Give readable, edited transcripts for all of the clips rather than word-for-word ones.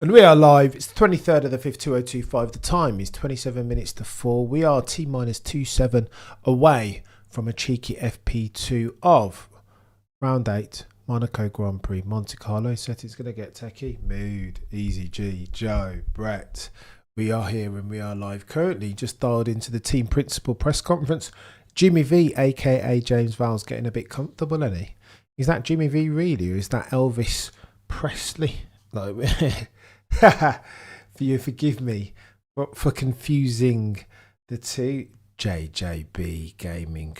And we are live. It's the 23rd of the 5th, 2025. The time is 27 minutes to 4. We are T-minus 27 away from a cheeky FP2 of round 8, Monaco Grand Prix, Monte Carlo. Set it's going to get techie. Mood, Easy G, Joe, Brett. We are here and we are live. Currently just dialed into the team principal press conference. Jimmy V, aka James Val's getting a bit comfortable, isn't he? Is that Jimmy V really, or is that Elvis Presley? Like, forgive me for confusing the two. JJB Gaming,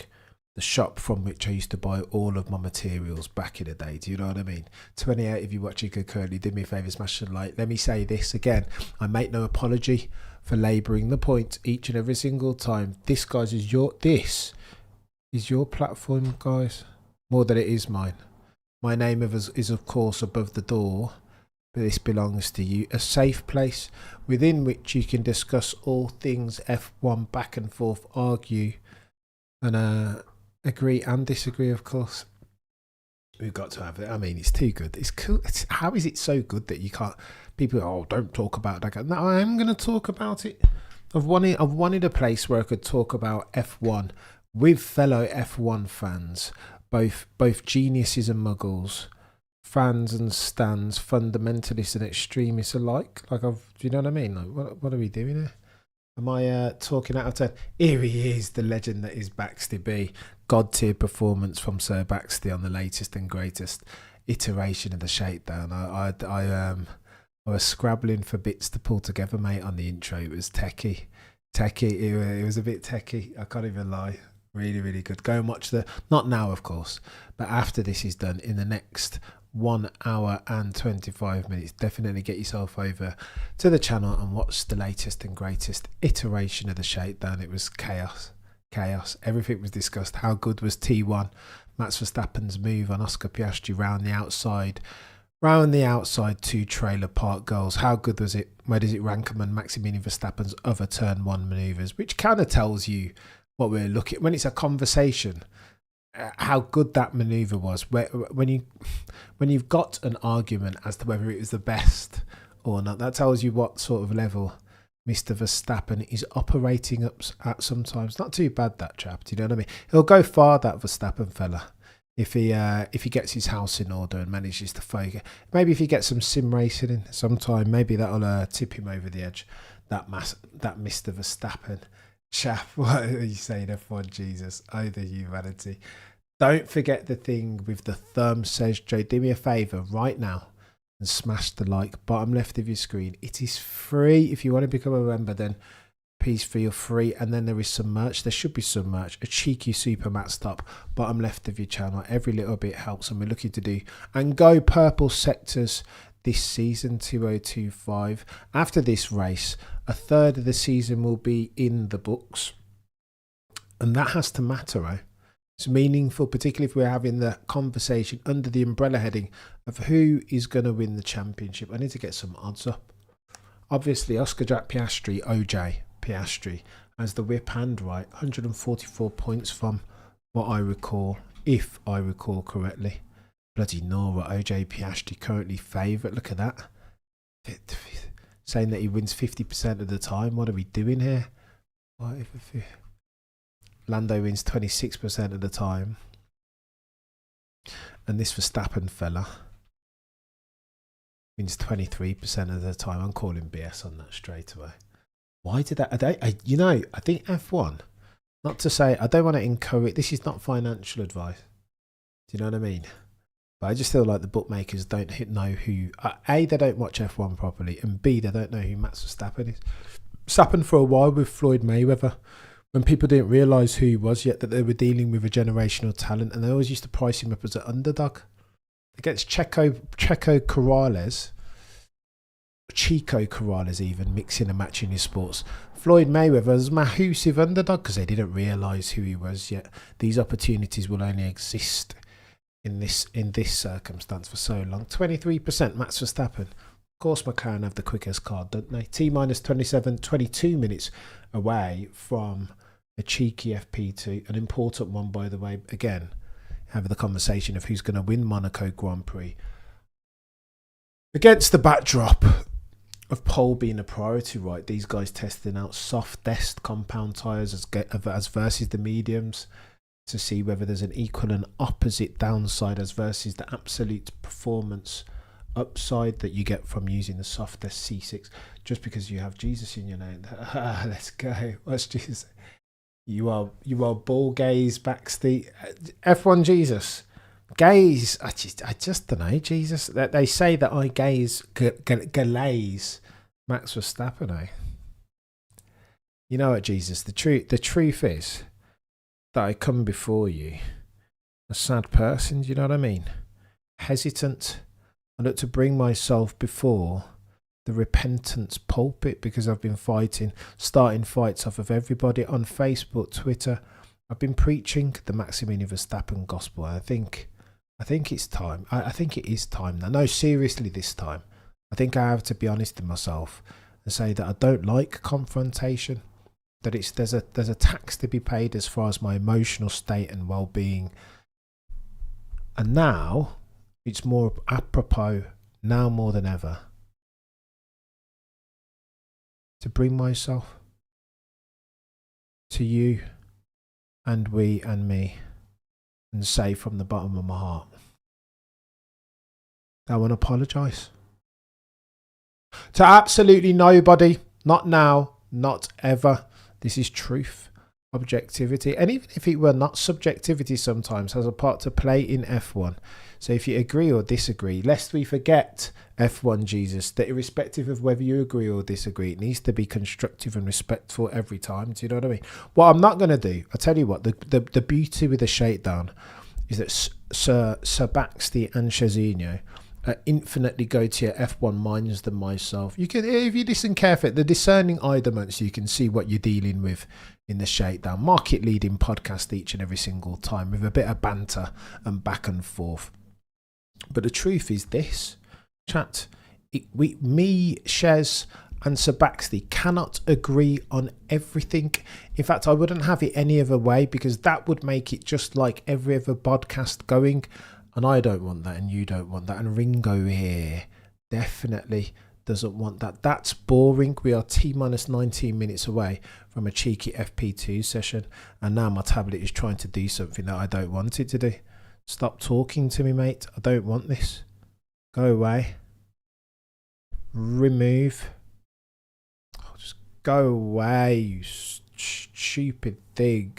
the shop from which I used to buy all of my materials back in the day. Do you know what I mean? 28 of you watching currently, do me a favour, smash the like. Let me say this again. I make no apology for labouring the point each and every single time. This, guys, is your platform, guys, more than it is mine. My name is of course above the door. This belongs to you, a safe place within which you can discuss all things F1, back and forth, argue and agree and disagree, of course. We've got to have it. I mean, it's too good. It's cool. How is it so good that you can't? People go, oh, don't talk about that. No, I am going to talk about it. I've wanted a place where I could talk about F1 with fellow F1 fans, both geniuses and muggles, fans and stans, fundamentalists and extremists alike. Like, do you know what I mean? Like, what are we doing here? Am I talking out of turn? Here he is, the legend that is Baxter B. God tier performance from Sir Baxter on the latest and greatest iteration of the shakedown. I was scrabbling for bits to pull together, mate, on the intro. It was techie. It was a bit techie. I can't even lie. Really, really good. Go and watch not now, of course, but after this is done, in the next 1 hour and 25 minutes, definitely get yourself over to the channel and watch the latest and greatest iteration of the shakedown. It was chaos. Everything was discussed. How good was T1, Max Verstappen's move on Oscar Piastri round the outside 2 trailer park goals? How good was it? Where does it rank among Maximilian Verstappen's other turn 1 manoeuvres? Which kind of tells you what we're looking at when it's a conversation. How good that manoeuvre was. When you've got an argument as to whether it was the best or not, that tells you what sort of level Mr. Verstappen is operating up at sometimes. Not too bad, that chap. Do you know what I mean? He'll go far, that Verstappen fella, if he gets his house in order and manages to focus. Maybe if he gets some sim racing in sometime, maybe that'll tip him over the edge. That Mr. Verstappen chap. What are you saying, F1? Jesus, oh, the humanity. Don't forget the thing with the thumb, says Joe. Do me a favour right now and smash the like, bottom left of your screen. It is free. If you want to become a member, then please feel free. And then there is some merch. There should be some merch. A cheeky super mat stop, bottom left of your channel. Every little bit helps, and we're looking to do and go purple sectors this season, 2025. After this race, a third of the season will be in the books, and that has to matter, right? It's meaningful, particularly if we're having the conversation under the umbrella heading of who is going to win the championship. I need to get some odds up. Obviously, Oscar Jack Piastri, OJ Piastri, as the whip hand, right? 144 points from what I recall, if I recall correctly. Bloody Nora, OJ Piastri currently favourite. Look at that. Saying that he wins 50% of the time. What are we doing here? What if Lando wins 26% of the time, and this Verstappen fella wins 23% of the time. I'm calling BS on that straight away. Why did that? I think F1, not to say, I don't want to encourage, this is not financial advice. Do you know what I mean? But I just feel like the bookmakers don't know who, A, they don't watch F1 properly, and B, they don't know who Max Verstappen is. It's happened for a while with Floyd Mayweather, when people didn't realise who he was yet, that they were dealing with a generational talent, and they always used to price him up as an underdog. Against Chico Corrales even, mixing and matching his sports. Floyd Mayweather was a massive underdog because they didn't realise who he was yet. These opportunities will only exist in this circumstance for so long. 23% Max Verstappen. Of course, McLaren have the quickest card, don't they? T-minus 27, 22 minutes away from a cheeky FP2, an important one, by the way. Again, having the conversation of who's going to win Monaco Grand Prix. Against the backdrop of pole being a priority, right? These guys testing out softest compound tyres as versus the mediums to see whether there's an equal and opposite downside as versus the absolute performance upside that you get from using the softest C6 just because you have Jesus in your name. Let's go. What's Jesus? You are ball gaze backseat. F1 Jesus. Gaze. I just don't know. Jesus. They say that I gaze glaze Max Verstappen. Eh? You know what, Jesus? The truth is that I come before you a sad person. Do you know what I mean? Hesitant. I look to bring myself before the repentance pulpit because I've been starting fights off of everybody on Facebook, Twitter. I've been preaching the Maximilian Verstappen gospel. I think it's time. I think it is time now. No, seriously, this time. I think I have to be honest with myself and say that I don't like confrontation. That there's a tax to be paid as far as my emotional state and well-being. And now it's more apropos, now more than ever, to bring myself to you and we and me and say from the bottom of my heart, I want to apologise to absolutely nobody, not now, not ever. This is truth, objectivity, and even if it were not, subjectivity sometimes has a part to play in F1. So if you agree or disagree, lest we forget, F1 Jesus, that irrespective of whether you agree or disagree, it needs to be constructive and respectful every time. Do you know what I mean? What I'm not going to do, I tell you what, the beauty with the shakedown is that Sir Baxty and Chazino infinitely go to your F1 minds than myself. You can, if you listen carefully, the discerning eye demands, you can see what you're dealing with in the shakedown. Market leading podcast each and every single time with a bit of banter and back and forth. But the truth is this, chat, me, Shez and Sir Baxty cannot agree on everything. In fact, I wouldn't have it any other way because that would make it just like every other podcast going. And I don't want that, and you don't want that. And Ringo here definitely doesn't want that. That's boring. We are T-minus 19 minutes away from a cheeky FP2 session. And now my tablet is trying to do something that I don't want it to do. Stop talking to me, mate. I don't want this. Go away. Remove. Oh, just go away, you stupid thing.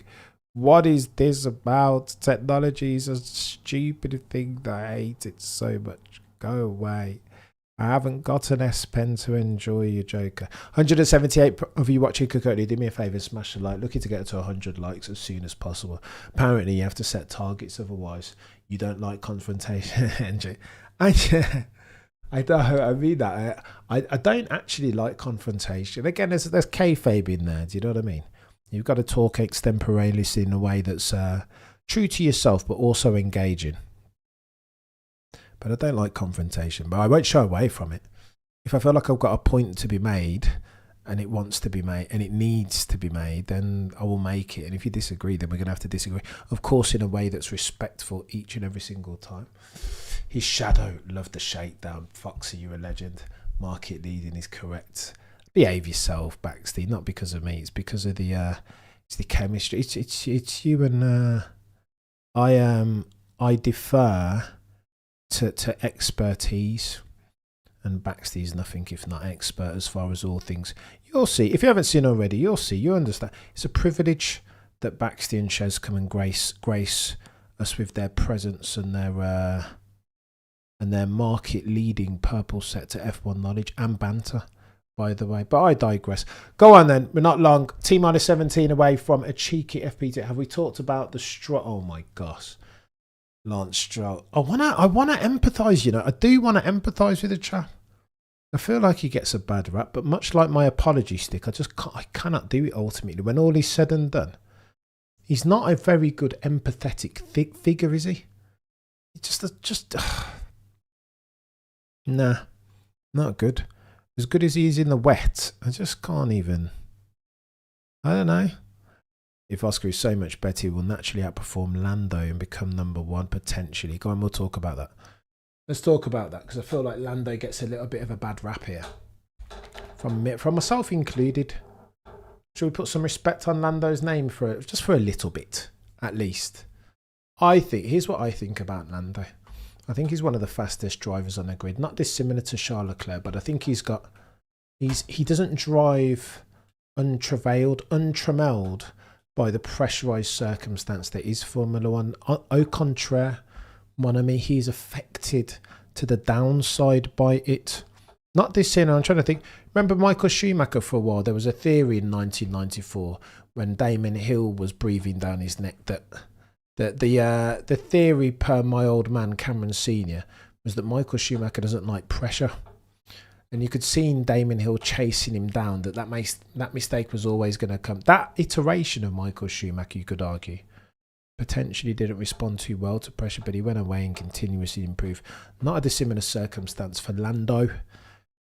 What is this about? Technology is a stupid thing that I hate it so much. Go away. I haven't got an S Pen to enjoy you, Joker. 178 of you watching Cocoa, do me a favour, smash a like. Looking to get to 100 likes as soon as possible. Apparently you have to set targets, otherwise you don't like confrontation. I don't. I mean that. I don't actually like confrontation. Again, there's kayfabe in there. Do you know what I mean? You've got to talk extemporaneously in a way that's true to yourself, but also engaging. But I don't like confrontation, but I won't shy away from it. If I feel like I've got a point to be made and it wants to be made and it needs to be made, then I will make it. And if you disagree, then we're going to have to disagree. Of course, in a way that's respectful each and every single time. His shadow, love the shakedown. Foxy, you're a legend. Market leading is correct. Behave yourself, Baxty. Not because of me. It's because of the chemistry. It's you and I defer to expertise, and Baxty's nothing if not expert as far as all things. You'll see. If you haven't seen already, you'll see. You understand. It's a privilege that Baxty and Shez come and grace us with their presence and their market leading purple set to F1 knowledge and banter, by the way. But I digress. Go on then. We're not long. T-minus 17 away from a cheeky FP2. Have we talked about the Stroll? Oh my gosh. Lance Stroll. I wanna empathise, you know. I do want to empathise with the chap. I feel like he gets a bad rap, but much like my apology stick, I cannot do it ultimately. When all is said and done, he's not a very good empathetic figure, is he? Just nah, not good. As good as he is in the wet, I just can't even. I don't know. If Oscar is so much better, he will naturally outperform Lando and become number one potentially. Go on, we'll talk about that. Let's talk about that because I feel like Lando gets a little bit of a bad rap here. from myself included. Should we put some respect on Lando's name just for a little bit, at least? Here's what I think about Lando. I think he's one of the fastest drivers on the grid. Not dissimilar to Charles Leclerc, but I think he doesn't drive untrammeled by the pressurised circumstance that is Formula One. Au contraire, mon ami, he's affected to the downside by it. Not dissimilar, I'm trying to think. Remember Michael Schumacher for a while? There was a theory in 1994 when Damon Hill was breathing down his neck that the theory per my old man Cameron Sr. was that Michael Schumacher doesn't like pressure. And you could see in Damon Hill chasing him down that mistake was always going to come. That iteration of Michael Schumacher, you could argue, potentially didn't respond too well to pressure, but he went away and continuously improved. Not a dissimilar circumstance for Lando.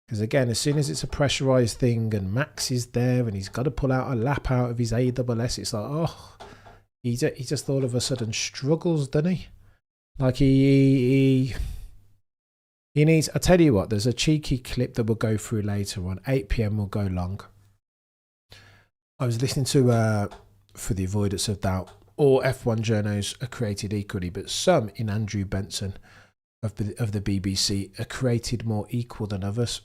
Because again, as soon as it's a pressurised thing and Max is there and he's got to pull out a lap out of his AWS, it's like, oh, he just all of a sudden struggles, doesn't he? Like he needs, I tell you what, there's a cheeky clip that we'll go through later on. 8 PM will go long. I was listening to, for the avoidance of doubt, all F1 journos are created equally, but some in Andrew Benson of the BBC are created more equal than others.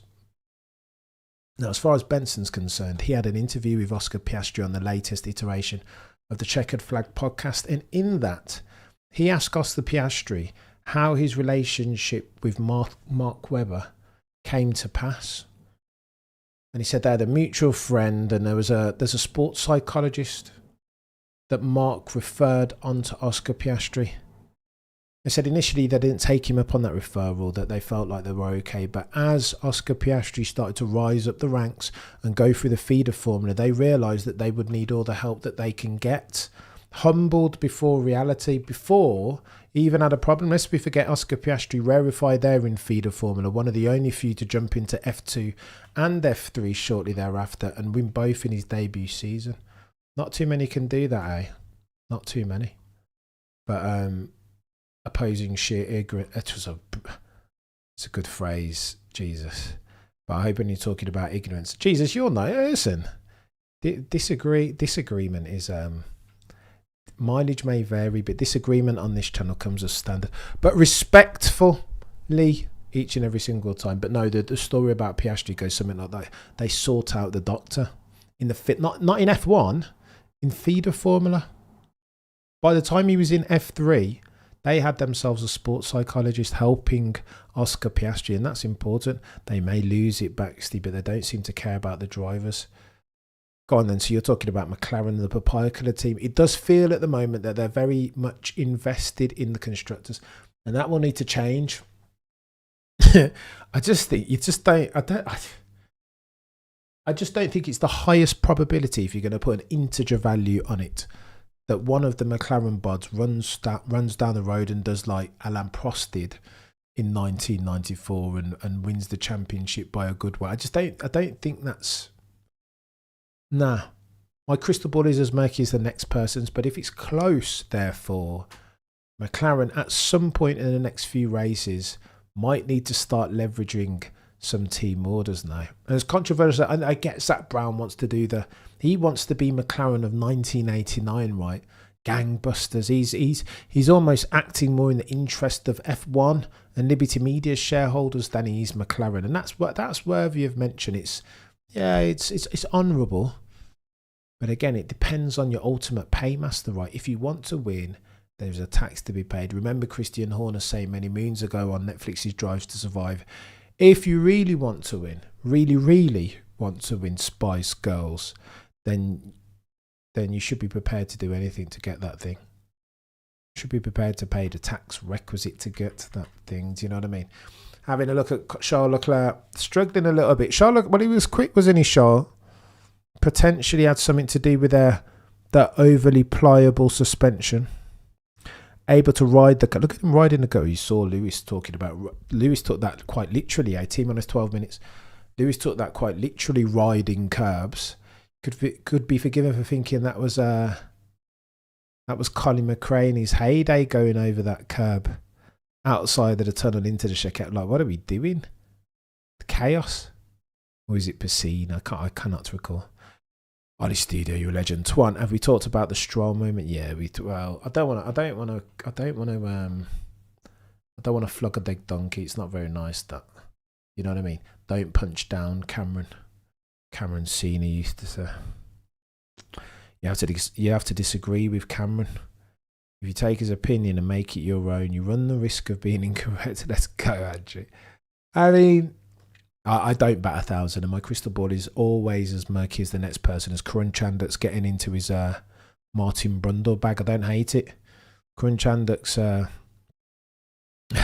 Now, as far as Benson's concerned, he had an interview with Oscar Piastri on the latest iteration of the Checkered Flag podcast, and in that, he asked Oscar Piastri how his relationship with Mark Webber came to pass. And he said they had a mutual friend, and there's a sports psychologist that Mark referred on to Oscar Piastri. They said initially they didn't take him up on that referral, that they felt like they were okay. But as Oscar Piastri started to rise up the ranks and go through the feeder formula, they realised that they would need all the help that they can get. Humbled before reality, before he even had a problem. Lest we forget, Oscar Piastri rarefied there in feeder formula, one of the only few to jump into F2 and F3 shortly thereafter and win both in his debut season. Not too many can do that, eh? Not too many. But opposing sheer ignorance. It's a good phrase, Jesus. But I hope when you're talking about ignorance, Jesus, you're not. Listen, disagreement is mileage may vary, but disagreement on this channel comes as standard. But respectfully, each and every single time. But no, the story about Piastri goes something like that. They sought out the doctor in the not in F1, in feeder formula. By the time he was in F3, they had themselves a sports psychologist helping Oscar Piastri, and that's important. They may lose it, Baxley, but they don't seem to care about the drivers. Go on then, so you're talking about McLaren, the papaya colour team. It does feel at the moment that they're very much invested in the constructors, and that will need to change. I just think I just don't think it's the highest probability, if you're going to put an integer value on it, that one of the McLaren bods runs down the road and does like Alain Prost did in 1994 and wins the championship by a good way. I don't think that's... Nah. My crystal ball is as murky as the next person's, but if it's close, therefore, McLaren at some point in the next few races might need to start leveraging some team orders now. And as controversial, I get Zach Brown wants to do he wants to be McLaren of 1989, right? Gangbusters. He's almost acting more in the interest of F1 and Liberty Media's shareholders than he is McLaren, and that's worthy of mention. It's honourable, but again, it depends on your ultimate paymaster, right? If you want to win, there's a tax to be paid. Remember Christian Horner saying many moons ago on Netflix's Drives to Survive, if you really want to win, really want to win, Spice Girls, then you should be prepared to do anything to get that thing. You should be prepared to pay the tax requisite to get that thing. Do you know what I mean? Having a look at Charles Leclerc, struggling a little bit. He was quick, wasn't he, Charles? Potentially had something to do with that overly pliable suspension. Able to ride look at him riding the go. You saw Lewis talking about. Lewis took that quite literally. 18-12 minutes. Lewis took that quite literally, riding curbs. Could be forgiven for thinking that was Colin McRae in his heyday going over that curb outside of the tunnel into the checkout. Like, what are we doing? The chaos. Or is it Piscina? I cannot recall. Ollie Studio, you're a legend. Twan, have we talked about the Stroll moment? Yeah, well, I don't want to flog a dead donkey. It's not very nice, that. You know what I mean? Don't punch down, Cameron. Cameron Senior used to say. You have to disagree with Cameron. If you take his opinion and make it your own, you run the risk of being incorrect. Let's go, Andrew. I mean, I don't bat 1,000, and my crystal ball is always as murky as the next person. As Crunchanduk's getting into his Martin Brundle bag, I don't hate it. Crunchanduk's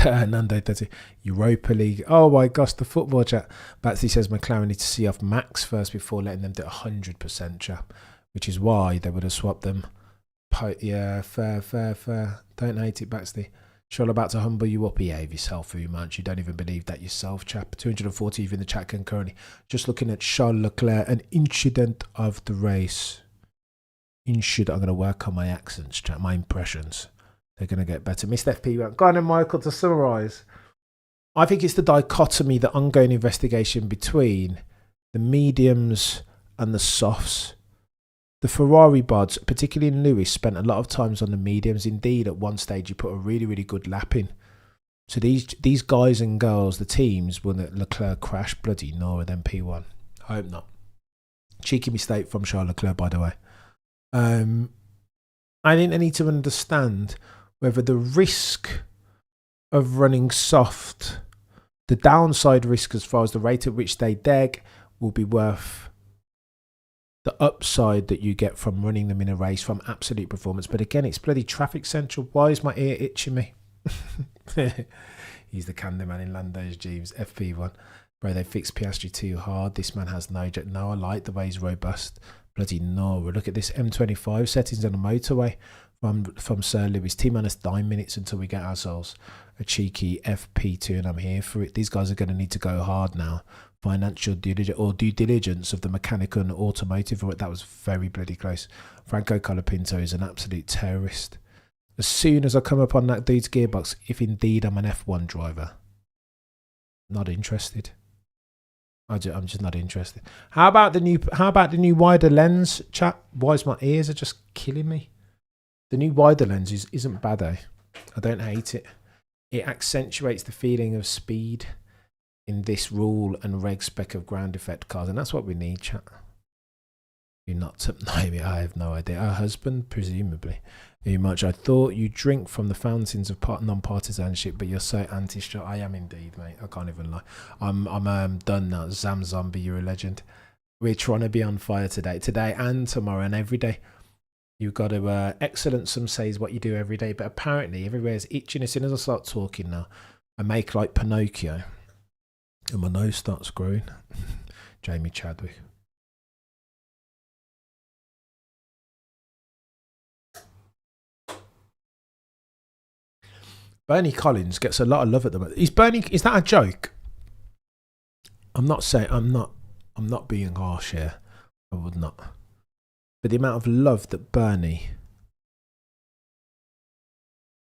Nando 30 Europa League. Oh my gosh, the football chat. Batsy says McLaren need to see off Max first before letting them do 100%, chap. Which is why they would have swapped them. Yeah, fair. Don't hate it, Batsy. Sure, about to humble you up. Behave yourself, Umanch. You don't even believe that yourself, chap. 240 in the chat concurrently. Just looking at Charles Leclerc, an incident of the race. I'm going to work on my accents, chat. My impressions. They're going to get better. Mr. FP1. Go on then, Michael, to summarise. I think it's the dichotomy, the ongoing investigation between the mediums and the softs. The Ferrari bods, particularly in Lewis, spent a lot of times on the mediums. Indeed, at one stage, you put a really, really good lap in. So these guys and girls, the teams, will let Leclerc crash. Bloody Nora, then P1. I hope not. Cheeky mistake from Charles Leclerc, by the way. I think they need to understand whether the risk of running soft, the downside risk as far as the rate at which they deg, will be worth the upside that you get from running them in a race from absolute performance. But again, it's bloody traffic central. Why is my ear itching me? He's the Candyman in Lando's Jeeves. FP1. Bro, they fixed Piastri too hard. This man has no jet. No, I like the way he's robust. Bloody no. Look at this M25 settings on the motorway from Sir Lewis. T-minus 9 minutes until we get ourselves a cheeky FP2, and I'm here for it. These guys are going to need to go hard now. Financial due diligence of the mechanical and automotive. That was very bloody close. Franco Colapinto is an absolute terrorist. As soon as I come upon that dude's gearbox, if indeed I'm an F1 driver, not interested. I'm just not interested. How about the new wider lens, chat? Why is my ears are just killing me? The new wider lens isn't bad, eh? I don't hate it. It accentuates the feeling of speed in this rule and reg spec of ground effect cars, and that's what we need, chat. You're not to know me. I have no idea. Her husband, presumably. Very much. I thought you drink from the fountains of non-partisanship, but you're so anti-shot. I am indeed, mate. I can't even lie. I'm done now. Zam Zombie, you're a legend. We're trying to be on fire today and tomorrow and every day. You've got to excellent. Some say is what you do every day, but apparently everywhere's itching. As soon as I start talking now, I make like Pinocchio, and my nose starts growing. Jamie Chadwick. Bernie Collins gets a lot of love at the moment. Is that a joke? I'm not being harsh here. I would not. But the amount of love that Bernie,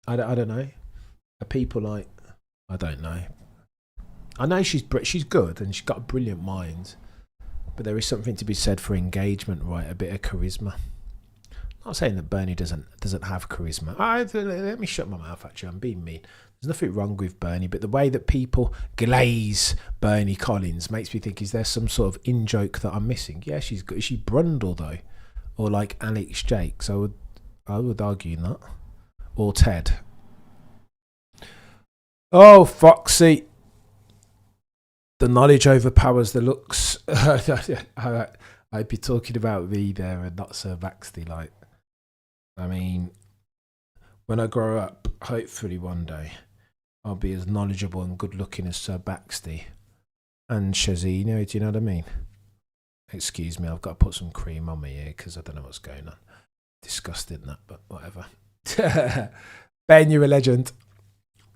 I don't know. Are people like, I don't know. I know she's good and she's got a brilliant mind, but there is something to be said for engagement, right? A bit of charisma. I'm not saying that Bernie doesn't have charisma. Let me shut my mouth, actually. I'm being mean. There's nothing wrong with Bernie, but the way that people glaze Bernie Collins makes me think, is there some sort of in-joke that I'm missing? Yeah, she's good. Is she Brundle, though? Or like Alex Jakes? I would argue not. Or Ted. Oh, Foxy. The knowledge overpowers the looks. I'd be talking about me there and not Sir Baxley, like. I mean, when I grow up, hopefully one day, I'll be as knowledgeable and good looking as Sir Baxley and Shazino, do you know what I mean? Excuse me, I've got to put some cream on my ear because I don't know what's going on. Disgusting that, but whatever. Ben, you're a legend.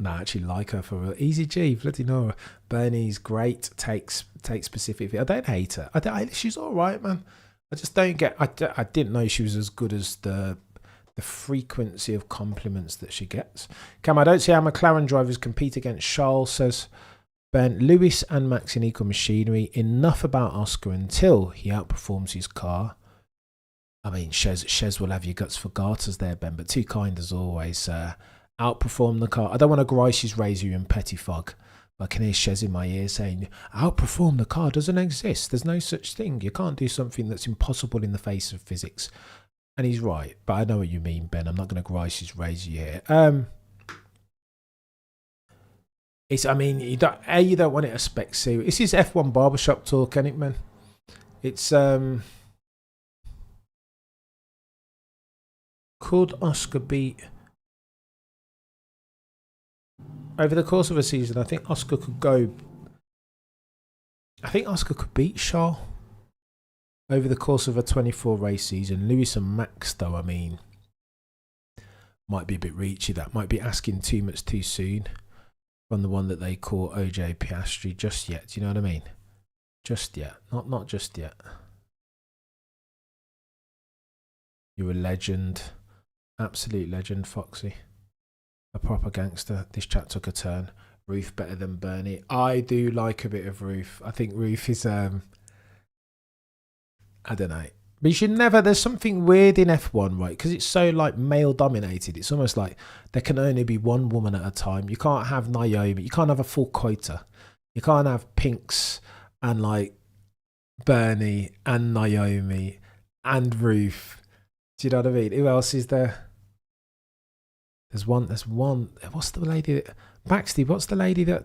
No, I actually like her for real. Easy G, bloody Nora. Bernie's great, takes specific. I don't hate her. She's all right, man. I just don't get. I didn't know she was as good as the frequency of compliments that she gets. Cam, I don't see how McLaren drivers compete against Charles, says Ben, Lewis and Max in equal machinery. Enough about Oscar until he outperforms his car. I mean, Shez will have your guts for garters there, Ben, but too kind as always. Outperform the car. I don't want to grice his razor and pettifog. I can hear Shez in my ear saying, outperform the car doesn't exist. There's no such thing. You can't do something that's impossible in the face of physics. And he's right, but I know what you mean, Ben. I'm not going to grice his razor here. I mean, you don't want it a spec series. This is F1 barbershop talk, ain't it, man? It's could Oscar beat over the course of a season? I think Oscar could beat Charles over the course of a 24 race season. Lewis and Max, though, I mean, might be a bit reachy. That might be asking too much too soon from the one that they call OJ Piastri just yet. Do you know what I mean? Just yet. Not just yet. You're a legend. Absolute legend, Foxy. A proper gangster. This chat took a turn. Roof better than Bernie. I do like a bit of Roof. I think Roof is I don't know. But you should never, there's something weird in F1, right? Because it's so like male dominated. It's almost like there can only be one woman at a time. You can't have Naomi. You can't have a full quota. You can't have Pinks and like Bernie and Naomi and Ruth. Do you know what I mean? Who else is there? There's one. What's the lady that, Baxty, what's the lady that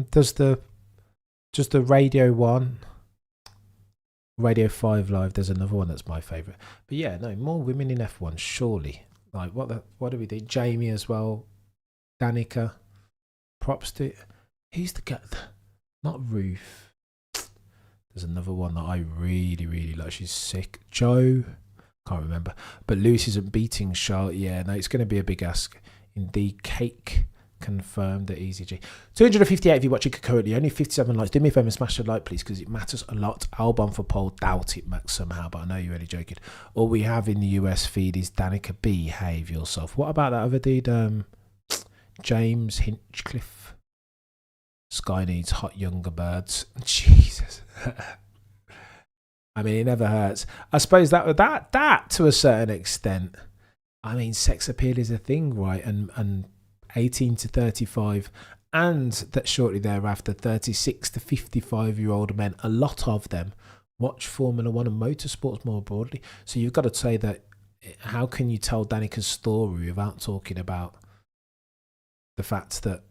does the Radio 1? Radio 5 Live, there's another one that's my favourite. But yeah, no, more women in F1, surely. Like, what do we do? Jamie as well. Danica. Props to... Who's the guy? Not Ruth. There's another one that I really, really like. She's sick. Joe. Can't remember. But Lewis isn't beating Charlotte. Yeah, no, it's going to be a big ask. Indeed, Cake. Confirmed at EasyG. 258 if you're watching currently, only 57 likes. Do me a favour and smash a like, please, because it matters a lot. Albon for poll, doubt it, Max, somehow, but I know you're only joking. All we have in the US feed is Danica, behave yourself. What about that other dude, James Hinchcliffe? Sky needs hot younger birds. Jesus. I mean, it never hurts. I suppose that to a certain extent, I mean, sex appeal is a thing, right? And 18 to 35, and that shortly thereafter 36 to 55-year-old men, a lot of them watch Formula One and motorsports more broadly. So you've got to say that, how can you tell Danica's story without talking about the fact that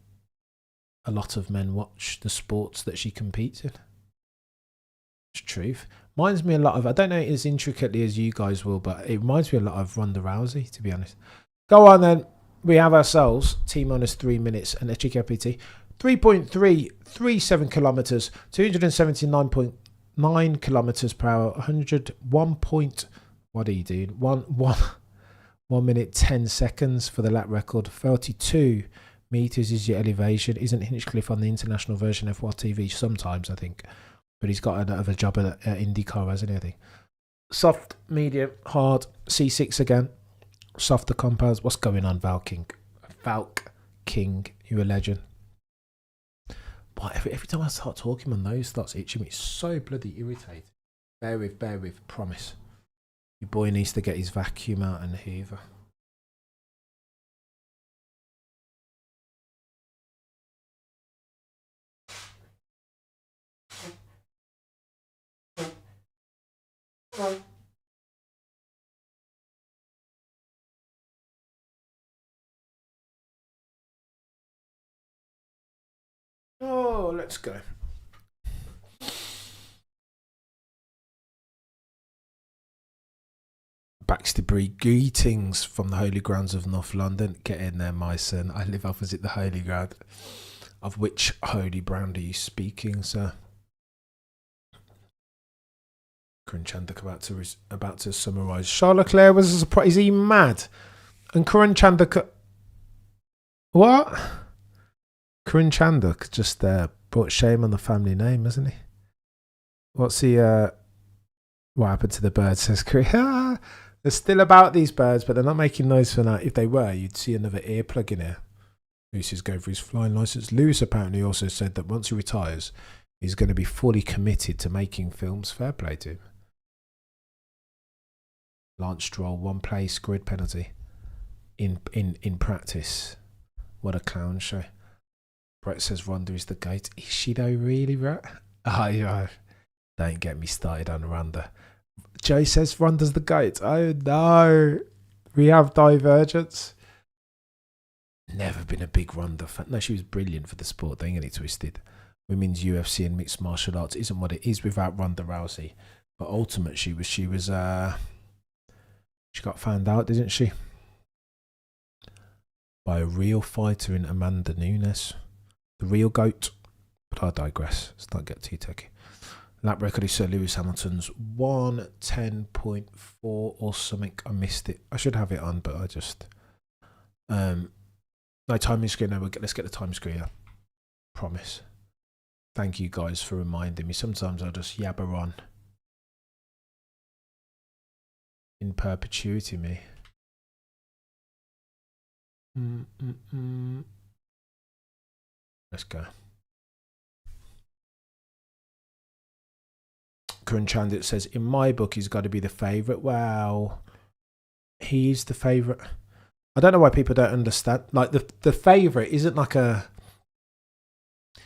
a lot of men watch the sports that she competes in? It's truth. Reminds me a lot of, I don't know it as intricately as you guys will, but it reminds me a lot of Ronda Rousey, to be honest. Go on then. We have ourselves T minus 3 minutes and HKPT 3.337 kilometers, 279.9 kilometers per hour, 101 point. What are you doing? 1 minute 10 seconds for the lap record. 32 meters is your elevation. Isn't Hinchcliffe on the international version of F1 TV? Sometimes, I think, but he's got another job at IndyCar, hasn't he? I think. Soft, medium, hard. C6 again. Softer compounds. What's going on, Valk King? You're a legend. But every time I start talking, my nose starts itching me. It's so bloody irritating. Bear with, promise. Your boy needs to get his vacuum out and hoover. Oh, let's go. Baxter greetings from the holy grounds of North London. Get in there, my son. I live opposite the holy ground. Of which holy ground are you speaking, sir? Corinne Chandok about to summarise. Charles Leclerc was a surprise. Is he mad? And Corinne Chandok... What? Corinne Chandok just brought shame on the family name, hasn't he? What's he... what happened to the birds, says Corinne. They're still about, these birds, but they're not making noise for now. If they were, you'd see another earplug in here. Lewis is going for his flying licence. Lewis apparently also said that once he retires, he's going to be fully committed to making films. Fair play to him. Lance Stroll, 1 place, grid penalty. In practice. What a clown show. Brett says Ronda is the GOAT. Is she though, really, Brett? Oh, don't get me started on Ronda. Joe says Ronda's the GOAT. Oh no. We have divergence. Never been a big Ronda fan. No, she was brilliant for the sport. Don't get it twisted. Women's UFC and mixed martial arts isn't what it is without Ronda Rousey. But ultimately, she got found out, didn't she? By a real fighter in Amanda Nunes. The real GOAT. But I digress. Let's not get too techy. Lap record is Sir Lewis Hamilton's 1:10.4 or something. I missed it. I should have it on, but I just... No timing screen. No, let's get the time screen here. Promise. Thank you guys for reminding me. Sometimes I'll just yabber on. In perpetuity, me. Let's go. Current Chandit says, in my book, he's got to be the favourite. Wow. He's the favourite. I don't know why people don't understand. Like, the favourite isn't like a...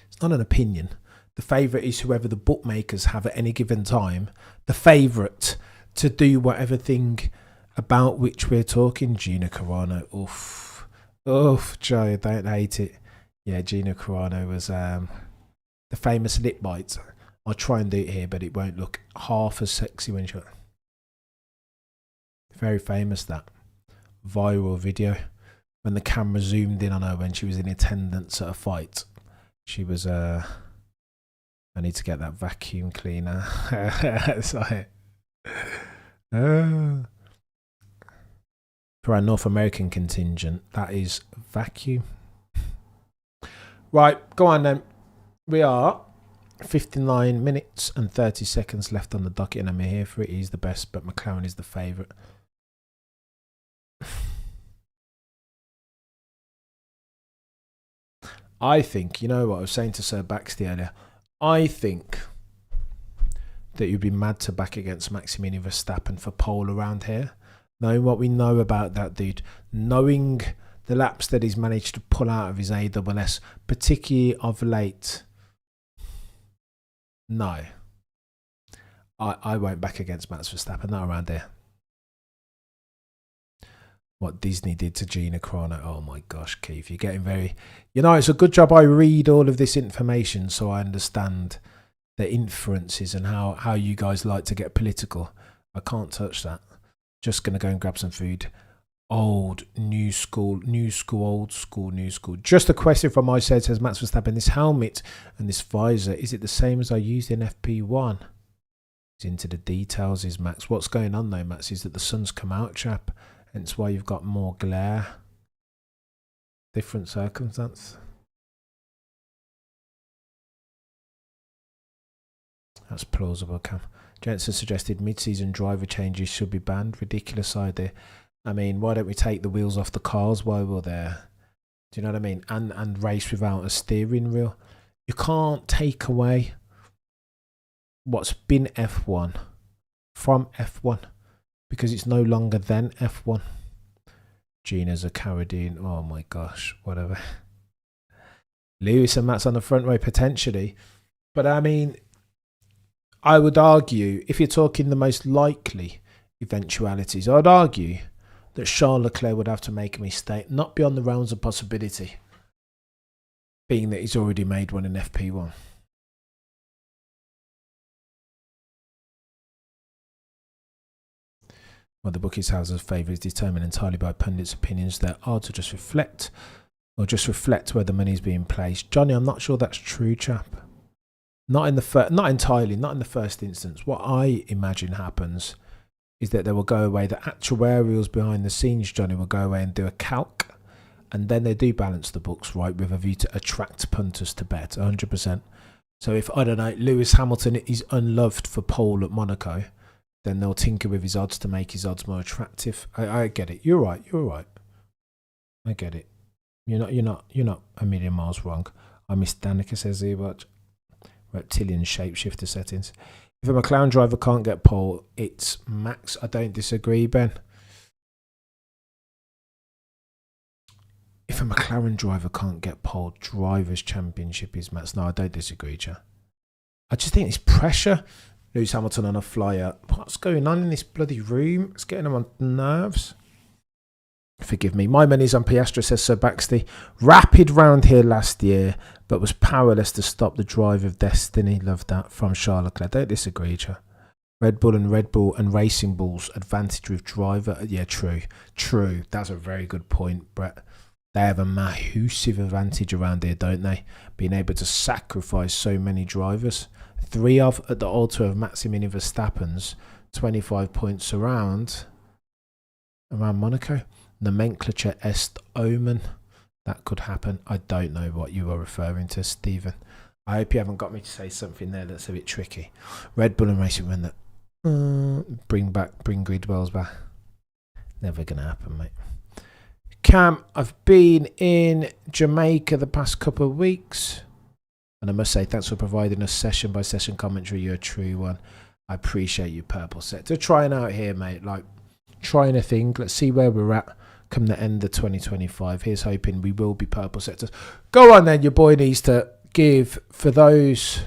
It's not an opinion. The favourite is whoever the bookmakers have at any given time. The favourite to do whatever thing about which we're talking. Gina Carano. Oof. Oof, Joe, don't hate it. Yeah, Gina Carano was the famous lip bite. I'll try and do it here, but it won't look half as sexy when she... Very famous, that. Viral video. When the camera zoomed in on her when she was in attendance at a fight. She was, I need to get that vacuum cleaner. Sorry. For our North American contingent, that is vacuum. Right, go on then. We are 59 minutes and 30 seconds left on the docket, and I'm here for it. He's the best, but McLaren is the favourite. I think, you know what I was saying to Sir Baxter earlier, I think that you'd be mad to back against Maximilian Verstappen for pole around here. Knowing what we know about that dude, knowing the laps that he's managed to pull out of his AWS, particularly of late. No. I won't back against Max Verstappen, not around here. What Disney did to Gina Carano. Oh my gosh, Keith, you're getting very... You know, it's a good job I read all of this information so I understand the inferences and how you guys like to get political. I can't touch that. Just going to go and grab some food. Old, new school, old school, new school. Just a question from my side, says Max Verstappen. This helmet and this visor, is it the same as I used in FP1? It's into the details, is Max. What's going on though, Max, is that the sun's come out, chap. Hence why you've got more glare. Different circumstance. That's plausible, Cam. Jensen suggested mid-season driver changes should be banned. Ridiculous idea. I mean, why don't we take the wheels off the cars while we're there? Do you know what I mean? And race without a steering wheel. You can't take away what's been F1 from F1 because it's no longer then F1. Gina's a Carradine. Oh my gosh, whatever. Lewis and Matt's on the front row potentially. But I mean, I would argue, if you're talking the most likely eventualities, I'd argue that Charles Leclerc would have to make a mistake, not beyond the realms of possibility, being that he's already made one in FP1. Well, the bookies house's favour is determined entirely by pundits' opinions. They're hard to just reflect where the money's being placed. Johnny, I'm not sure that's true, chap. Not entirely, not in the first instance. What I imagine happens is that they will go away, the actuarials behind the scenes, Johnny, will go away and do a calc, and then they do balance the books, right, with a view to attract punters to bet, 100%. So if, I don't know, Lewis Hamilton is unloved for pole at Monaco, then they'll tinker with his odds to make his odds more attractive. I get it. You're right. I get it. You're not a million miles wrong. I miss Danica, says he, but reptilian shapeshifter settings. If a McLaren driver can't get pole, it's Max. I don't disagree, Ben. If a McLaren driver can't get pole, drivers' championship is Max. No, I don't disagree, Joe. I just think it's pressure. Lewis Hamilton on a flyer. What's going on in this bloody room? It's getting them on nerves. Forgive me. My money's on Piastri, says Sir Baxley. Rapid round here last year, but was powerless to stop the drive of destiny. Love that from Charles Leclerc. Don't disagree, Joe. Red Bull and Racing Bull's advantage with driver. Yeah, true. That's a very good point, Brett. They have a massive advantage around here, don't they? Being able to sacrifice so many drivers. 3 of at the altar of Maximilian Verstappen's 25 points around Monaco. Nomenclature est omen. That could happen. I don't know what you are referring to, Stephen. I hope you haven't got me to say something there that's a bit tricky. Red Bull and Racing when that bring Gridwells back. Never gonna happen, mate. Cam, I've been in Jamaica the past couple of weeks, and I must say thanks for providing us session by session commentary. You're a true one. I appreciate you, Purple Sector. Trying out here, mate. Like trying a thing. Let's see where we're at come the end of 2025. Here's hoping we will be Purple Sectors. Go on then, your boy needs to give for those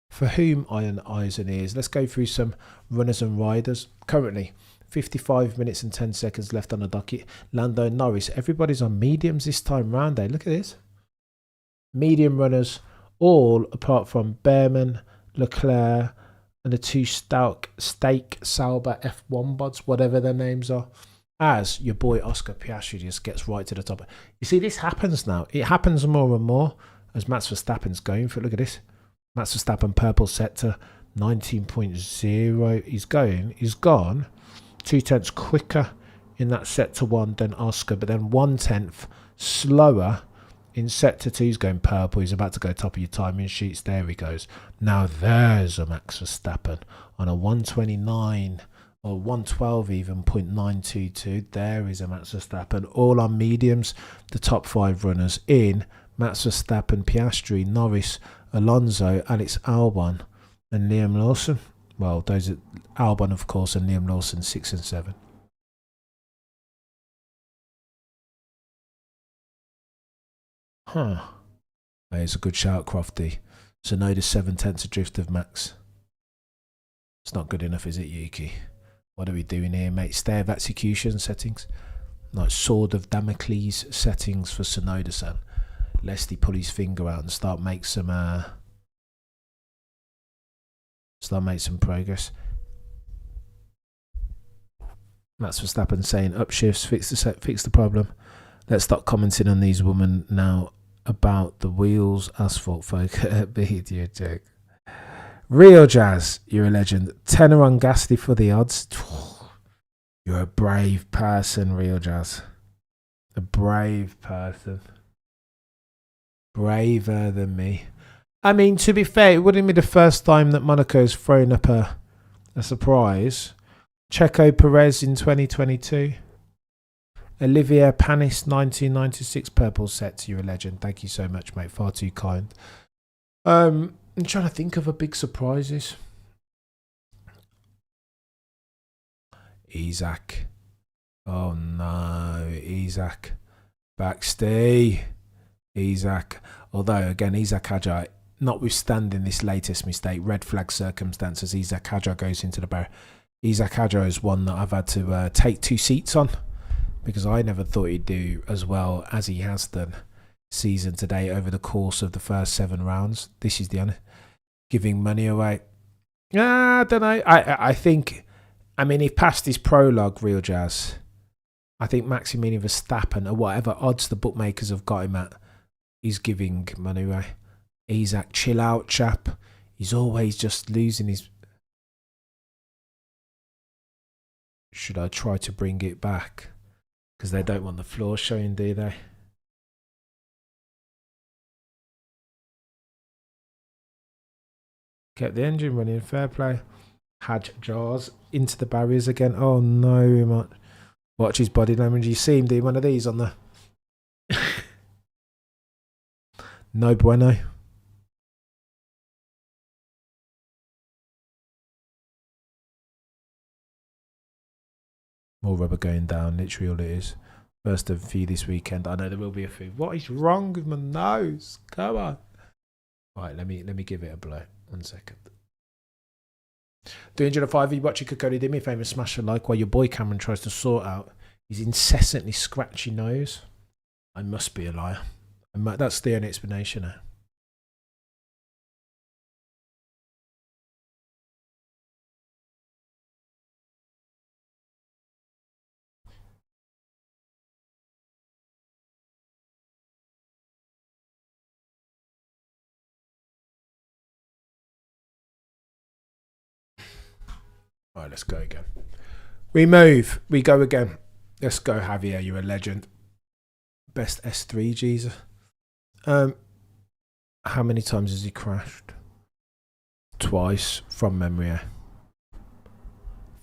for whom iron eyes and ears. Let's go through some runners and riders. Currently 55 minutes and 10 seconds left on the docket. Lando and Norris, everybody's on mediums this time round. Look at this, medium runners, all apart from Behrman, Leclerc and the 2 Stake Sauber F1 bods, whatever their names are, as your boy Oscar Piastri just gets right to the top. You see, this happens now. It happens more and more as Max Verstappen's going for it. Look at this. Max Verstappen, Purple Sector, 19.0. He's gone 2/10 quicker in that Sector 1 than Oscar, but then 1/10 slower in Sector 2. He's going purple. He's about to go top of your timing sheets. There he goes. Now there's a Max Verstappen on a 129 or 112 even, 0.922. There is a Max Verstappen. All on mediums. The top 5 runners in Max Verstappen, Piastri, Norris, Alonso, Alex Albon and Liam Lawson. Well, those are Albon, of course, and Liam Lawson, 6 and 7. Huh. It's a good shout, Crofty. Tsunoda 7/10 adrift of Max. It's not good enough, is it, Yuki? What are we doing here, mate? Stay of execution settings. Like Sword of Damocles settings for Tsunoda, son. Lest he pull his finger out and start make some progress. Max Verstappen saying upshifts, fix the problem. Let's stop commenting on these women now about the wheels, asphalt folk. Beat you, joke. Real Jazz, you're a legend. Tenner on Gasly for the odds. You're a brave person, Real Jazz. A brave person. Braver than me. I mean, to be fair, it wouldn't be the first time that Monaco's thrown up a surprise. Checo Perez in 2022. Olivier Panis, 1996, Purple Set. You're a legend. Thank you so much, mate. Far too kind. I'm trying to think of a big surprises. Isaac. Oh no, Isaac. Backstay. Isaac. Although, again, Isaac Hadjar, notwithstanding this latest mistake, red flag circumstances, Isaac Hadjar goes into the barrier. Isaac Hadjar is one that I've had to take 2 seats on because I never thought he'd do as well as he has done season today over the course of the first 7 rounds. This is the honest. Giving money away. I don't know. I think, I mean, he passed his prologue, Real Jazz. I think Maximilian Verstappen, or whatever odds the bookmakers have got him at, he's giving money away. Isaac, chill out, chap. He's always just losing his... Should I try to bring it back? Because they don't want the floor showing, do they? Kept the engine running, fair play. Hadj Jars into the barriers again. Oh no, watch his body language. You see him doing one of these on the No bueno. More rubber going down, literally all it is. First of a few this weekend. I know there will be a few. What is wrong with my nose? Come on. Right, let me give it a blow. 1 second. 305 you watching Cody, do me a favour, smash a like while your boy Cameron tries to sort out his incessantly scratchy nose. I must be a liar. That's the only explanation now. Alright, let's go again. We move. We go again. Let's go, Javier. You're a legend. Best S3, Jesus. How many times has he crashed? Twice from memory.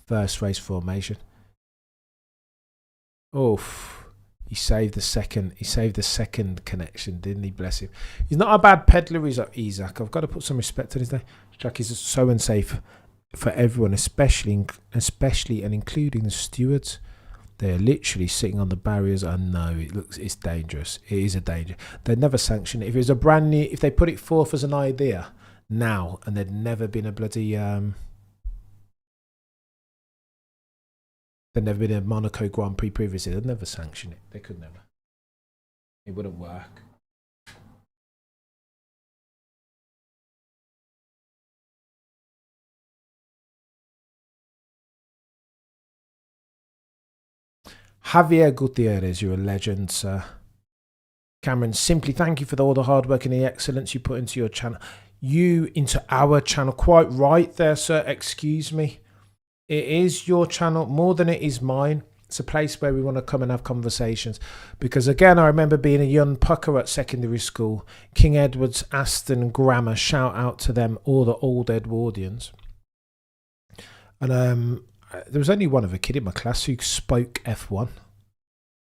First race formation. Oof. He saved the second. He saved the second connection, didn't he? Bless him. He's not a bad peddler, Isaac. I've got to put some respect on his name. Jack is so unsafe for everyone, especially and including the stewards. They're literally sitting on the barriers. I know it's dangerous. It is a danger. They'd never sanction it if it was a brand new. If they put it forth as an idea now, and there'd never been a bloody there'd never been a Monaco Grand Prix previously. They'd never sanction it. They could never. It wouldn't work. Javier Gutierrez, you're a legend, sir. Cameron, simply thank you for all the hard work and the excellence you put into your channel. You into our channel. Quite right there, sir. Excuse me. It is your channel more than it is mine. It's a place where we want to come and have conversations. Because again, I remember being a young pucker at secondary school. King Edward's, Aston Grammar. Shout out to them, all the old Edwardians. And there was only one other kid in my class who spoke F1.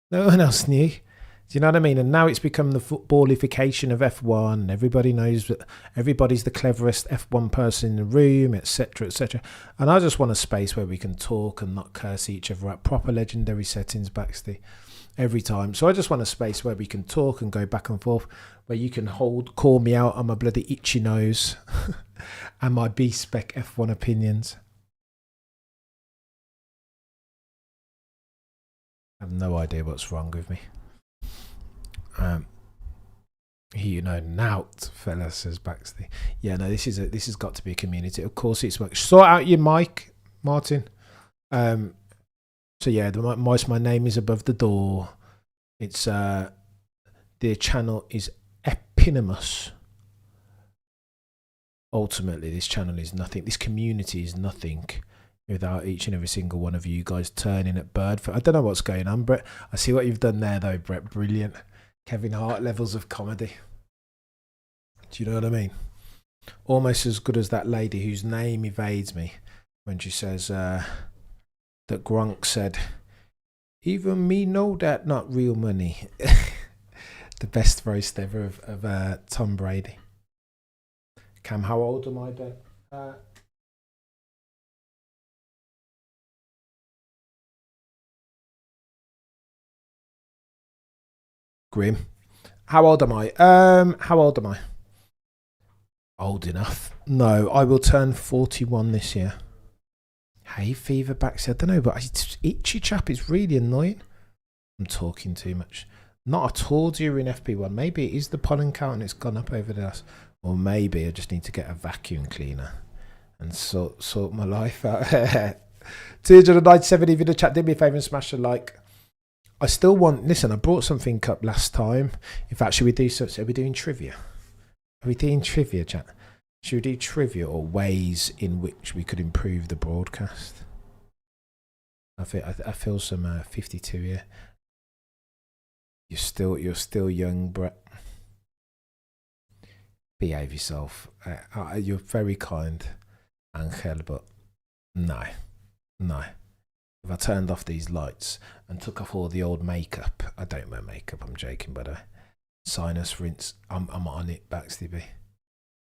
No one else knew. Do you know what I mean? And now it's become the footballification of F1. And everybody knows that everybody's the cleverest F1 person in the room, etc., etc. And I just want a space where we can talk and not curse each other at proper legendary settings, Baxter, every time. So I just want a space where we can talk and go back and forth, where you can call me out on my bloody itchy nose and my B-spec F1 opinions. I have no idea what's wrong with me. You know, nout, fella, says Baxley. Yeah, no, this has got to be a community. Of course, it's sort out your mic, Martin. So yeah, my name is above the door. It's the channel is eponymous. Ultimately, this channel is nothing. This community is nothing without each and every single one of you guys turning at bird. I don't know what's going on, Brett. I see what you've done there, though, Brett. Brilliant. Kevin Hart levels of comedy. Do you know what I mean? Almost as good as that lady whose name evades me when she says that Gronk said, "Even me know that not real money." The best roast ever of Tom Brady. Cam, how old am I, Ben? Grim. How old am I? How old am I? Old enough. No, I will turn 41 this year. Hay fever backside. I don't know, but it's itchy chap. It's really annoying. I'm talking too much. Not at all during FP1. Maybe it is the pollen count and it's gone up over the last. Or maybe I just need to get a vacuum cleaner and sort my life out. 297, if you're in the chat, do me a favour and smash a like. I still want, listen, I brought something up last time. In fact, should we do so? Are we doing trivia? Are we doing trivia, chat? Should we do trivia or ways in which we could improve the broadcast? I feel some 52 here. You're still young, Brett. Behave yourself. You're very kind, Angel, but no. If I turned off these lights and took off all the old makeup, I don't wear makeup, I'm joking, by the way. Sinus rinse. I'm on it, Baxter.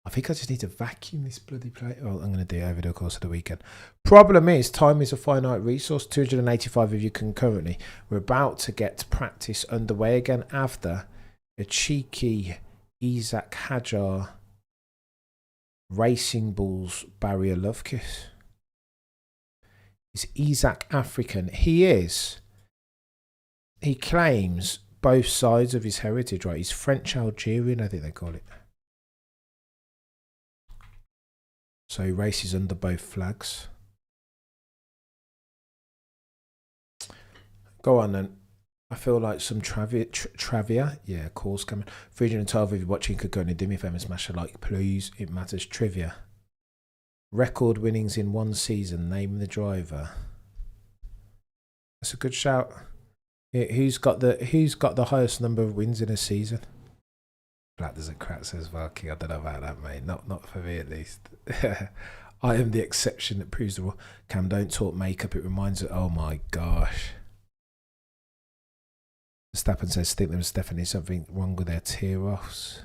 I think I just need to vacuum this bloody plate. Well, I'm going to do it over the course of the weekend. Problem is, time is a finite resource. 285 of you concurrently. We're about to get practice underway again after a cheeky Isaac Hajar Racing Bulls barrier love kiss. Is Isaac African? He is. He claims both sides of his heritage, right? He's French Algerian, I think they call it. So he races under both flags. Go on then. I feel like some trivia. Yeah, calls coming. 312 if you're watching could go and do me a favour, smash a like, please. It matters. Trivia. Record winnings in one season. Name the driver. That's a good shout. Who's got the highest number of wins in a season? Black doesn't crack, says Valky. I don't know about that, mate. Not for me, at least. I am the exception that proves the rule. Cam, don't talk makeup. It reminds me. Oh my gosh. Stappen says, think there was definitely something wrong with their tear-offs.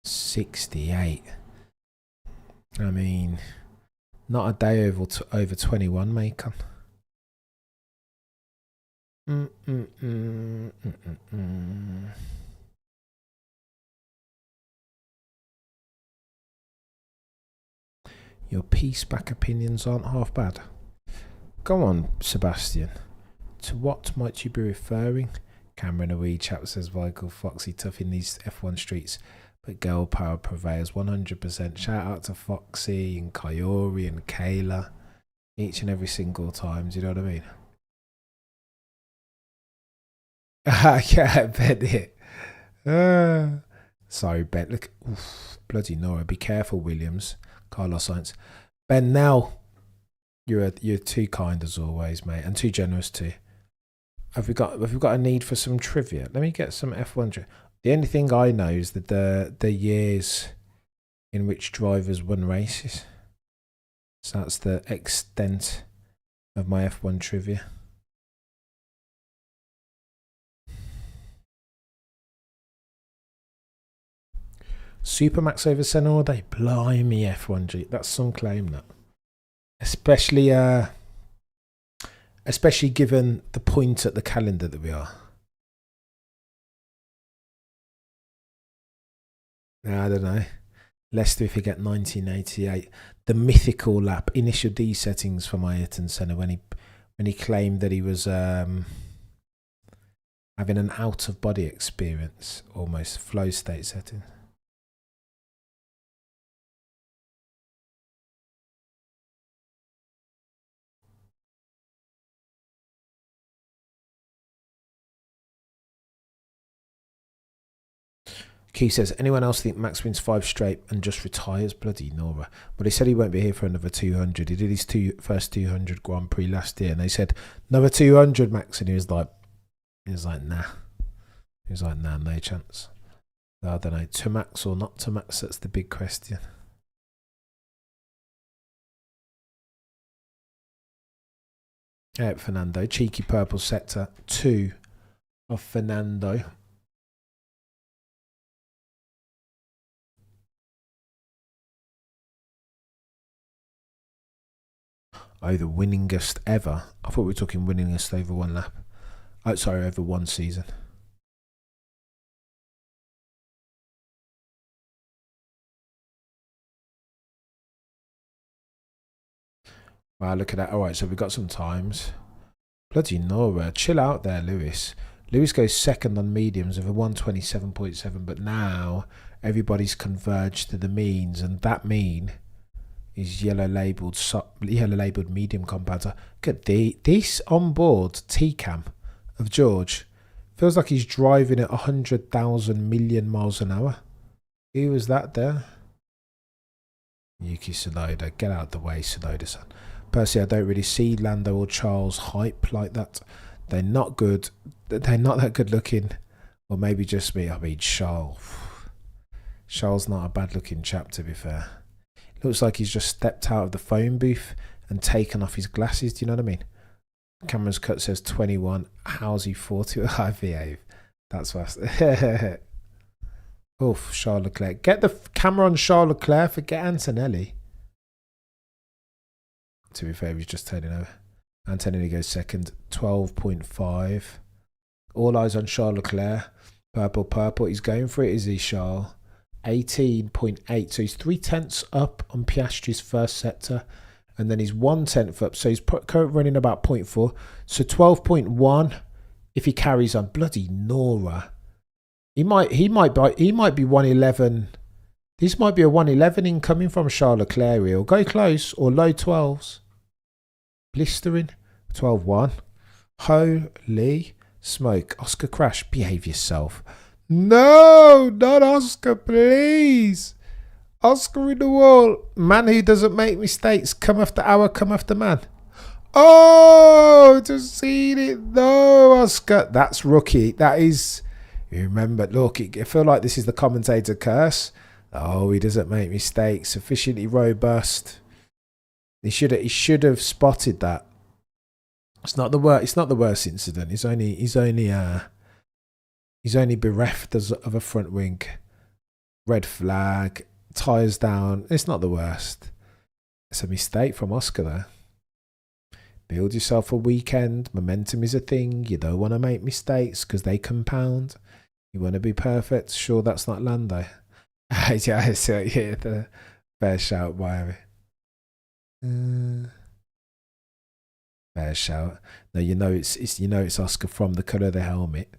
$68. I mean, not a day over 21, Macon. Your piece-back opinions aren't half bad. Go on, Sebastian. To what might you be referring? Cameron, a wee chap, says Michael Foxy, tough in these F1 streets, but girl power prevails 100%. Shout out to Foxy and Coyote and Kayla each and every single time. Do you know what I mean? Yeah, bet it. Sorry, Ben. Look, oof, bloody Nora. Be careful, Williams. Carlos Sainz. Ben, now you're too kind as always, mate, and too generous too. Have we got a need for some trivia? Let me get some F1 trivia. The only thing I know is that the years in which drivers won races. So that's the extent of my F1 trivia. Supermax over Senna all day. Blimey, F1G. That's some claim, that. Especially given the point at the calendar that we are. I don't know. Lest we forget 1988, the mythical lap, initial D settings for my Ayrton Senna when he claimed that he was having an out of body experience, almost flow state setting. Key says, anyone else think Max wins 5 straight and just retires? Bloody Nora. But he said he won't be here for another 200. He did his first 200 Grand Prix last year, and they said, another 200, Max, and he was like, nah. He was like, nah, no chance. I don't know, to Max or not to Max, that's the big question. Fernando, cheeky purple sector 2 of Fernando. Oh, the winningest ever. I thought we were talking winningest over one lap. Oh, sorry, over one season. Wow, look at that. All right, so we've got some times. Bloody Nora. Chill out there, Lewis. Lewis goes second on mediums with a 127.7, but now everybody's converged to the means, and that mean is yellow labelled medium compounder. Look at this onboard T-cam of George. Feels like he's driving at 100,000 million miles an hour. Who was that there? Yuki Tsunoda. Get out of the way, Tsunoda-san. Personally, I don't really see Lando or Charles hype like that. They're not good. They're not that good looking. Or maybe just me. I mean, Charles. Charles not a bad looking chap, to be fair. Looks like he's just stepped out of the phone booth and taken off his glasses. Do you know what I mean? Cameron's cut says 21. How's he 40? I behave. That's fast. Oof, Charles Leclerc. Get the camera on Charles Leclerc. Forget Antonelli. To be fair, he's just turning over. Antonelli goes second. 12.5. All eyes on Charles Leclerc. Purple, purple. He's going for it, is he, Charles? 18.8. So he's 0.3 up on Piastri's first sector. And then he's 1/10 up. So he's currently running about 0.4. So 12.1 if he carries on. Bloody Nora. He might be 111. This might be a 111 incoming from Charles Leclerc. He'll go close or low 12s. Blistering. 12.1. Holy smoke. Oscar crash. Behave yourself. No, not Oscar, please. Oscar in the wall. Man who doesn't make mistakes. Come after hour, come after man. Oh, just seen it. No, Oscar. That's rookie. That is... You remember, look, I feel like this is the commentator curse. Oh, he doesn't make mistakes. Sufficiently robust. He should have spotted that. It's not the worst incident. He's only bereft of a front wing. Red flag. Tyres down. It's not the worst. It's a mistake from Oscar though. Build yourself a weekend. Momentum is a thing. You don't want to make mistakes because they compound. You want to be perfect. Sure, that's not Lando. Yeah, I see. Yeah, the fair shout by fair shout. No, it's Oscar from the colour of the helmet.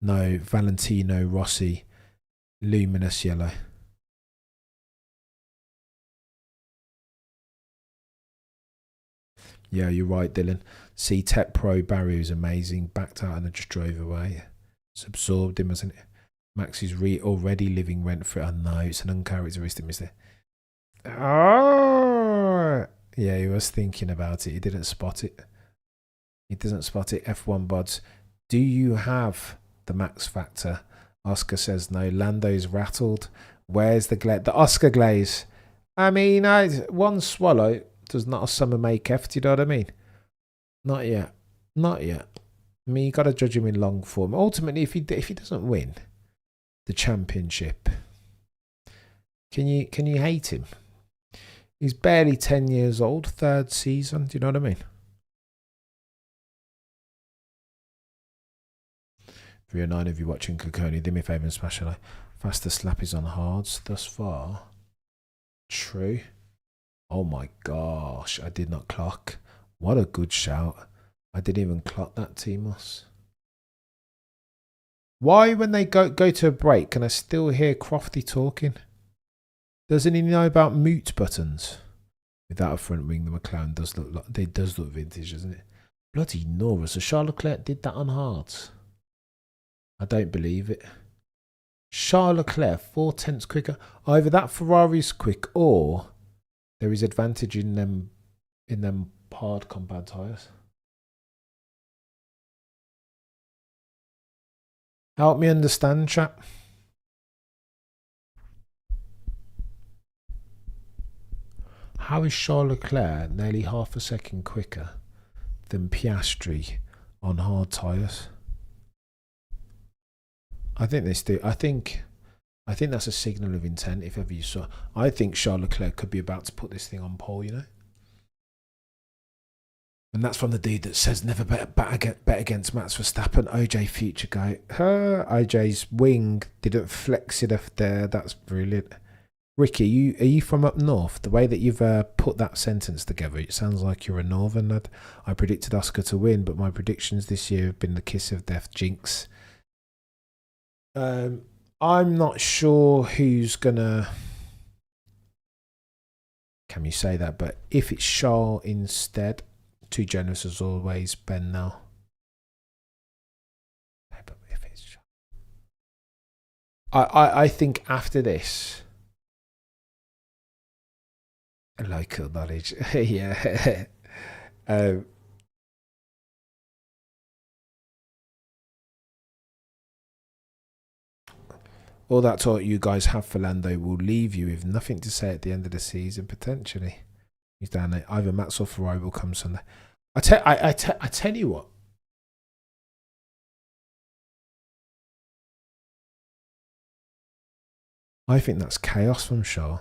No, Valentino Rossi, luminous yellow. Yeah, you're right, Dylan. See, Tech Pro Barry was amazing. Backed out and just drove away. It's absorbed him, hasn't it? Max is already living rent free. I know, it's an uncharacteristic mistake. Oh! Yeah, he was thinking about it. He didn't spot it. He doesn't spot it. F1 bods. Do you have the Max factor? Oscar says no. Lando's rattled. Where's the glaze? The Oscar glaze. I mean, one swallow does not a summer make F. Do you know what I mean? Not yet. Not yet. I mean, you got to judge him in long form. Ultimately, if he doesn't win the championship, can you hate him? He's barely 10 years old, third season. Do you know what I mean? 309 of you watching Kokoni, do me a favour and smash a like. Faster slap is on hards thus far. True. Oh my gosh, I did not clock. What a good shout. I didn't even clock that, Timos. Why, when they go to a break, can I still hear Crofty talking? Doesn't he know about mute buttons? Without a front wing, the McLaren does look vintage, doesn't it? Bloody Norris. So Charles Leclerc did that on hards. I don't believe it. Charles Leclerc 0.4 quicker. Either that Ferrari's quick or there is advantage in them hard compound tyres. Help me understand, chap. How is Charles Leclerc nearly half a second quicker than Piastri on hard tyres? I think they still. I think that's a signal of intent. If ever you saw, I think Charles Leclerc could be about to put this thing on pole. You know, and that's from the dude that says never bet against Max Verstappen. OJ future guy. OJ's wing didn't flex enough there. That's brilliant. Ricky, are you from up north? The way that you've put that sentence together, it sounds like you're a northern lad. I predicted Oscar to win, but my predictions this year have been the kiss of death jinx. I'm not sure who's gonna. Can you say that? But if it's Charles instead, too generous as always, Ben. Now, but if it's Charles, I think after this, local knowledge, yeah. All that talk you guys have for Lando will leave you with nothing to say at the end of the season, potentially. He's down there. Either Max or Ferrari will come Sunday. I tell you what. I think that's chaos from Shaw.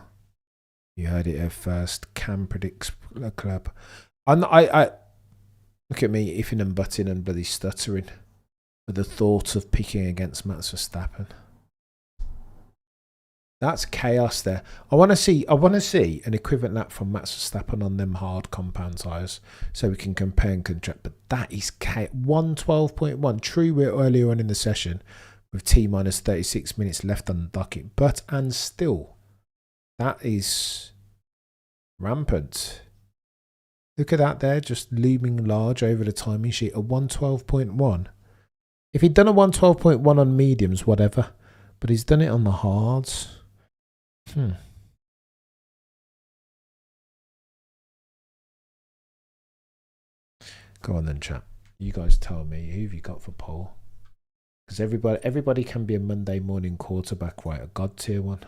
You heard it here first. Cam predicts Leclerc. I look at me ifing and butting and bloody stuttering with the thought of picking against Max Verstappen. That's chaos there. I want to see an equivalent lap from Max Verstappen on them hard compound tyres so we can compare and contrast. But that is chaos. 112.1. True, we're earlier on in the session with T minus 36 minutes left on the docket, but and still, that is rampant. Look at that there, just looming large over the timing sheet. A 112.1. If he'd done a 112.1 on mediums, whatever, but he's done it on the hards. Go on then, chat. You guys tell me, who have you got for pole? Because everybody can be a Monday morning quarterback, right? A god tier one.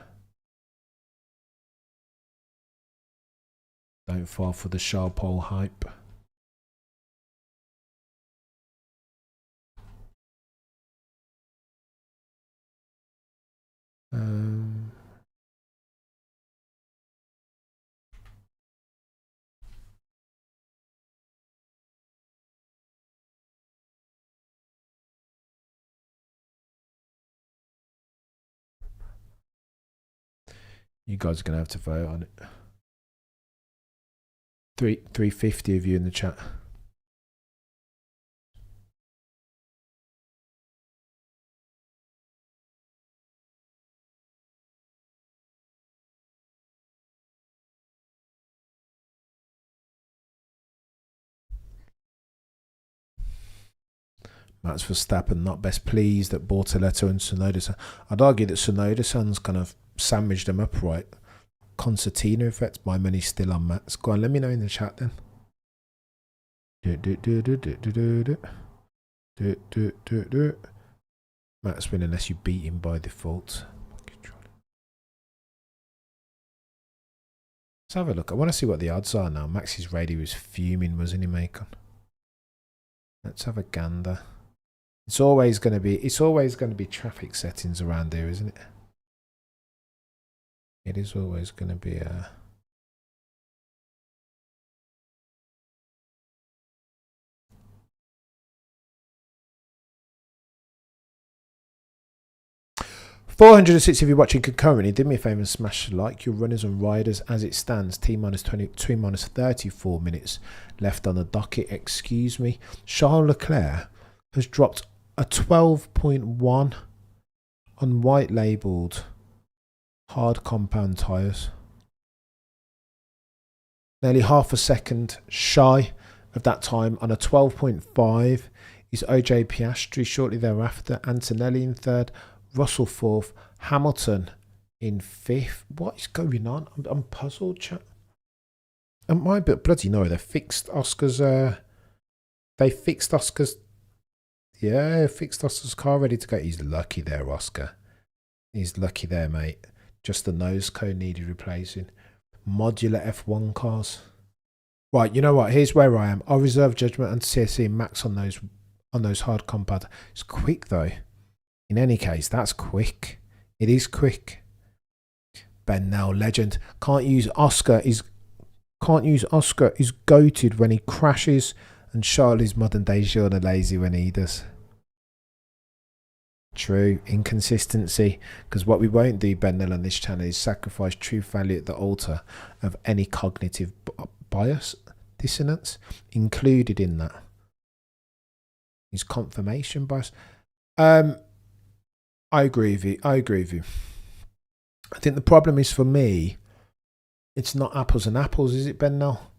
Don't fall for the sharp pole hype. You guys are going to have to vote on it. 350 of you in the chat. Max Verstappen not best pleased at Bortoletto and Tsunoda. I'd argue that Tsunoda-san's kind of sandwiched them up right. Concertina effect. My money's still on Max. Go on, let me know in the chat then. Max win unless you beat him by default. Let's have a look. I want to see what the odds are now. Max's radio was fuming, wasn't he, Macon? Let's have a gander. It's always going to be traffic settings around here, isn't it? It is always going to be a 460 of you watching concurrently. Do me a favour and smash like. Your runners and riders as it stands. T minus 22 minus 34 minutes left on the docket. Excuse me. Charles Leclerc has dropped a 12.1 on white labelled hard compound tyres. Nearly half a second shy of that time on a 12.5 is OJ Piastri shortly thereafter. Antonelli in third. Russell fourth. Hamilton in fifth. What is going on? I'm puzzled, chat. Am I? But bloody no, they fixed Oscar's. Yeah, fixed Oscar's car ready to go. He's lucky there, Oscar. He's lucky there, mate. Just the nose cone needed replacing. Modular F1 cars. Right, you know what? Here's where I am. I'll reserve judgment and CSC max on those hard compound. It's quick though. In any case, that's quick. It is quick. Ben now legend. Can't use Oscar is goated when he crashes, and Charlie's modern day Sean lazy when he does. True. Inconsistency. Because what we won't do, Ben Nell, on this channel is sacrifice truth value at the altar of any cognitive bias, dissonance included in that. Is confirmation bias. I agree with you. I think the problem is for me, it's not apples and apples, is it, Ben Nell?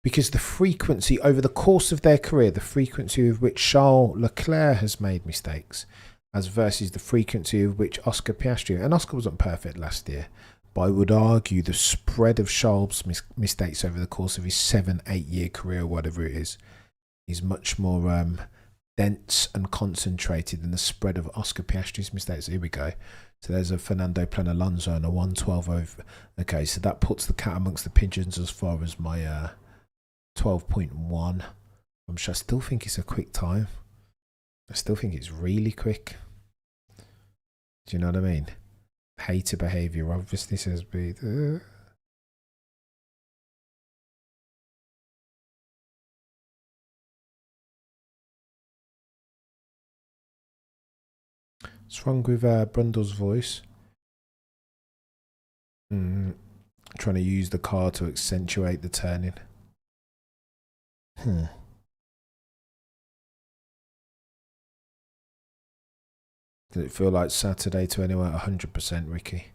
Because the frequency over the course of their career, the frequency with which Charles Leclerc has made mistakes, as versus the frequency of which Oscar Piastri, and Oscar wasn't perfect last year, but I would argue the spread of Charles' mistakes over the course of his 7-8 year career, whatever it is much more dense and concentrated than the spread of Oscar Piastri's mistakes. Here we go. So there's a Fernando Plan Alonso and a 112 over. Okay, so that puts the cat amongst the pigeons as far as my 12.1. I'm sure I still think it's a quick time. I still think it's really quick. Do you know what I mean? Hater behaviour obviously says be. What's wrong with Brundle's voice? Trying to use the car to accentuate the turning. Does it feel like Saturday to anyone? 100%, Ricky.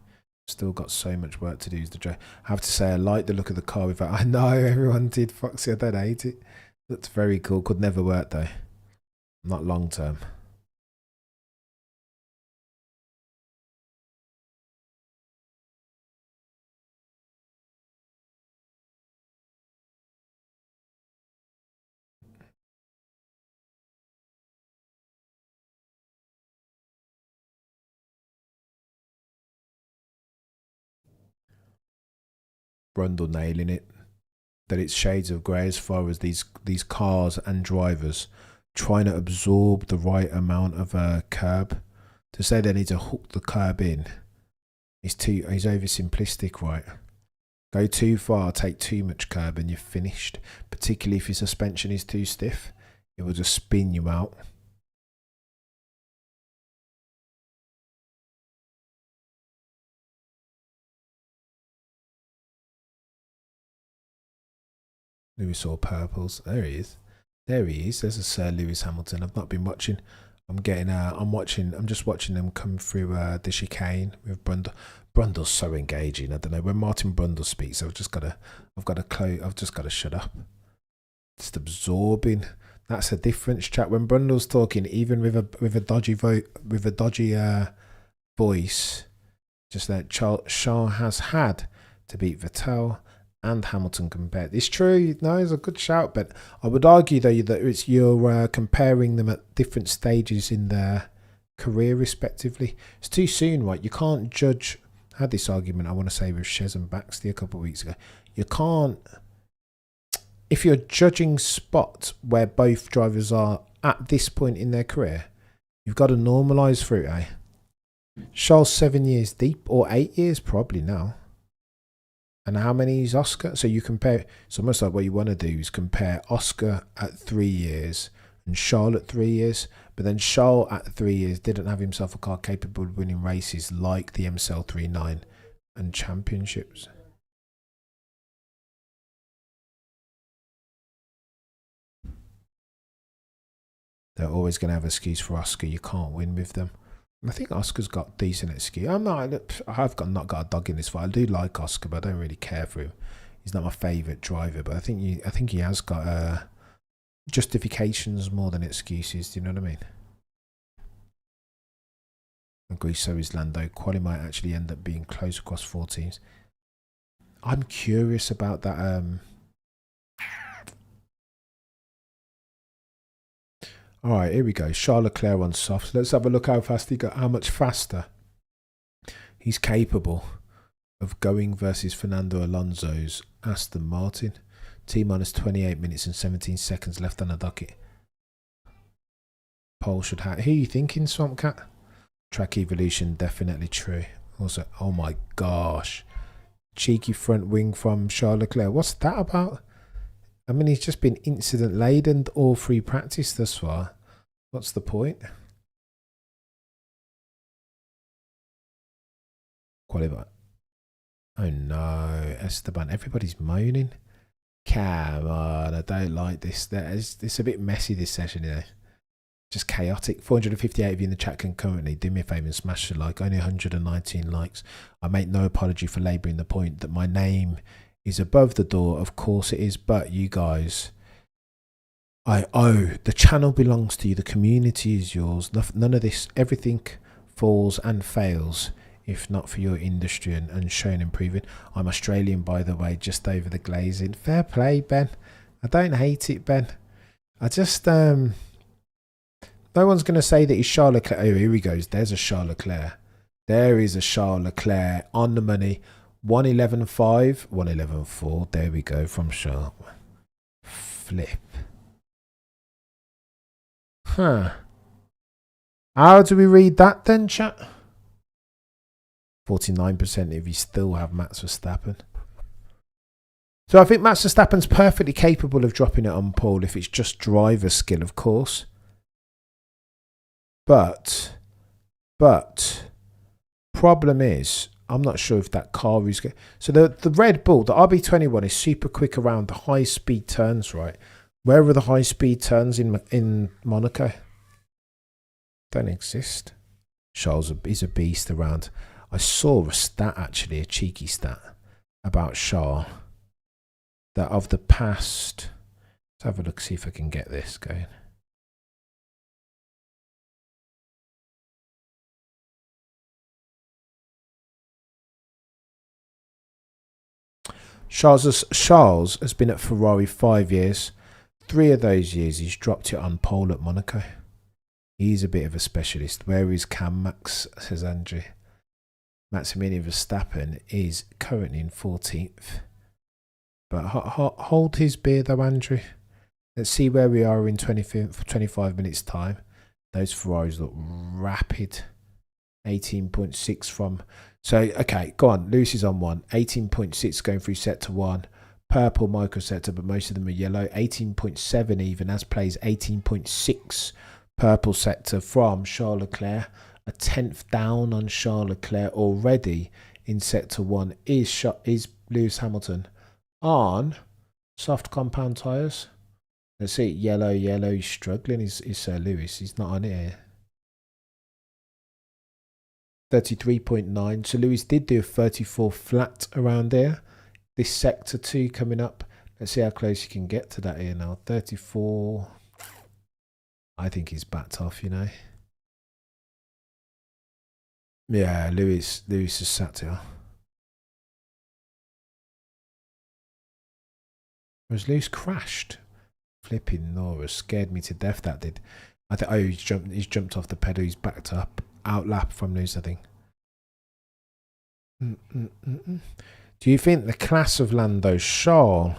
Still got so much work to do. I have to say, I like the look of the car. With I know everyone did, Foxy. I don't hate it. Looks very cool. Could never work though. Not long term. Brundle nailing it. That it's shades of grey as far as these cars and drivers trying to absorb the right amount of curb. To say they need to hook the curb in is he's oversimplistic, right? Go too far, take too much curb and you're finished. Particularly if your suspension is too stiff, it will just spin you out. Lewis or purples. There he is. There he is. There's a Sir Lewis Hamilton. I've not been watching. I'm just watching them come through the chicane with Brundle. Brundle's so engaging. I don't know. When Martin Brundle speaks, I've just got to shut up. Just absorbing. That's a difference, chat. When Brundle's talking, even with a dodgy voice, just that Charles has had to beat Vettel and Hamilton compared. It's true, no, it's a good shout, but I would argue though that you're comparing them at different stages in their career respectively. It's too soon, right? You can't judge. I had this argument I want to say with Shez and Baxley a couple of weeks ago. You can't, if you're judging spots where both drivers are at this point in their career, you've got to normalise through it, eh? Charles 7 years deep, or 8 years probably now. And how many is Oscar? So you compare. It's almost like what you want to do is compare Oscar at 3 years and Charles at 3 years. But then Charles at 3 years didn't have himself a car capable of winning races like the MSL 39 and championships. They're always going to have an excuse for Oscar. You can't win with them. I think Oscar's got decent excuse. I've not got a dog in this fight. I do like Oscar, but I don't really care for him. He's not my favourite driver, but I think he has got justifications more than excuses. Do you know what I mean? I agree. So is Lando. Quali might actually end up being close across 4 teams. I'm curious about that. All right, here we go. Charles Leclerc on softs. Let's have a look how fast he got. How much faster he's capable of going versus Fernando Alonso's Aston Martin. T-minus 28 minutes and 17 seconds left on the docket. Pole should have. Who are you thinking, Swampcat? Track evolution, definitely true. Also, oh my gosh. Cheeky front wing from Charles Leclerc. What's that about? I mean, he's just been incident laden all free practice thus far. What's the point? Qualify. Oh no, Esteban. Everybody's moaning. Come on, I don't like this. It's a bit messy, this session, you know. Just chaotic. 458 of you in the chat concurrently. Do me a favour and smash the like. Only 119 likes. I make no apology for labouring the point that my name is above the door. Of course it is, but you guys, the channel belongs to you, the community is yours. None of this, everything falls and fails if not for your industry and showing improving. I'm Australian, by the way, just over the glazing. Fair play, Ben. I don't hate it, Ben. I just no one's going to say that he's Charles Leclerc. Oh, here he goes. There's a Charles Leclerc. There is a Charles Leclerc on the money. 111.5, 111.4. There we go from Charles. flip. Huh. How do we read that then, chat? 49% if you still have Max Verstappen. So I think Max Verstappen's perfectly capable of dropping it on pole if it's just driver skill, of course. But problem is, I'm not sure if that car is good. So the Red Bull, the RB21 is super quick around the high speed turns, right? Where are the high speed turns in Monaco? Don't exist. Charles is a beast around. I saw a stat, actually, a cheeky stat about Charles. That of the past, let's have a look, see if I can get this going. Charles has been at Ferrari 5 years. 3 of those years he's dropped it on pole at Monaco. He's a bit of a specialist. Where is Cam Max, says Andrew. Maximilian Verstappen is currently in 14th. But hold his beer though, Andrew. Let's see where we are in 25 minutes time. Those Ferraris look rapid. 18.6 from... So, okay, go on. Lewis is on 1. 18.6 going through sector 1. Purple micro sector, but most of them are yellow. 18.7 even, as plays 18.6 purple sector from Charles Leclerc. A 10th down on Charles Leclerc already in sector 1 is Lewis Hamilton on soft compound tyres. Let's see, yellow, he's struggling. Is Sir Lewis? He's not on it here. 33.9. So Lewis did do a 34 flat around there. This sector 2 coming up. Let's see how close you can get to that here now. 34. I think he's backed off, you know. Yeah, Lewis has sat here. Was Lewis crashed? Flipping Norris scared me to death. That did. I think. Oh, he's jumped off the pedal. He's backed up. Outlap from Lewis, I think. Do you think the class of Lando, Charles,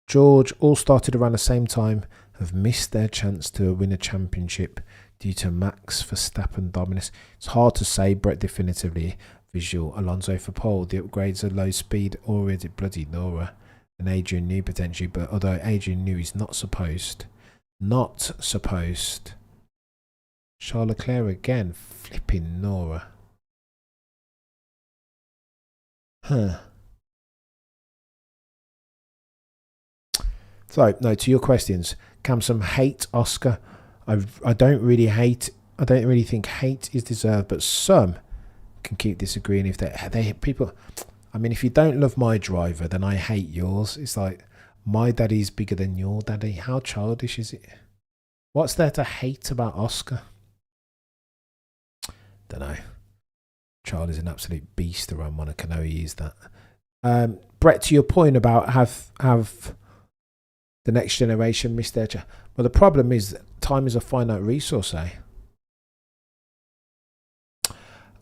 George all started around the same time, have missed their chance to win a championship due to Max Verstappen dominance? It's hard to say, Brett, definitively. Visual Alonso for pole. The upgrades are low speed, or is it bloody Nora? And Adrian Newey potentially, but although Adrian Newey is not supposed. Charles Leclerc again, flipping Nora. Huh. So, no, to your questions. Can some hate Oscar? I don't really think hate is deserved, but some can keep disagreeing if they people. I mean, if you don't love my driver, then I hate yours. It's like, my daddy's bigger than your daddy. How childish is it? What's there to hate about Oscar? Don't know. Charles is an absolute beast around Monaco. No, he is that. Brett, to your point about have the next generation missed their chance. Well, the problem is that time is a finite resource, eh?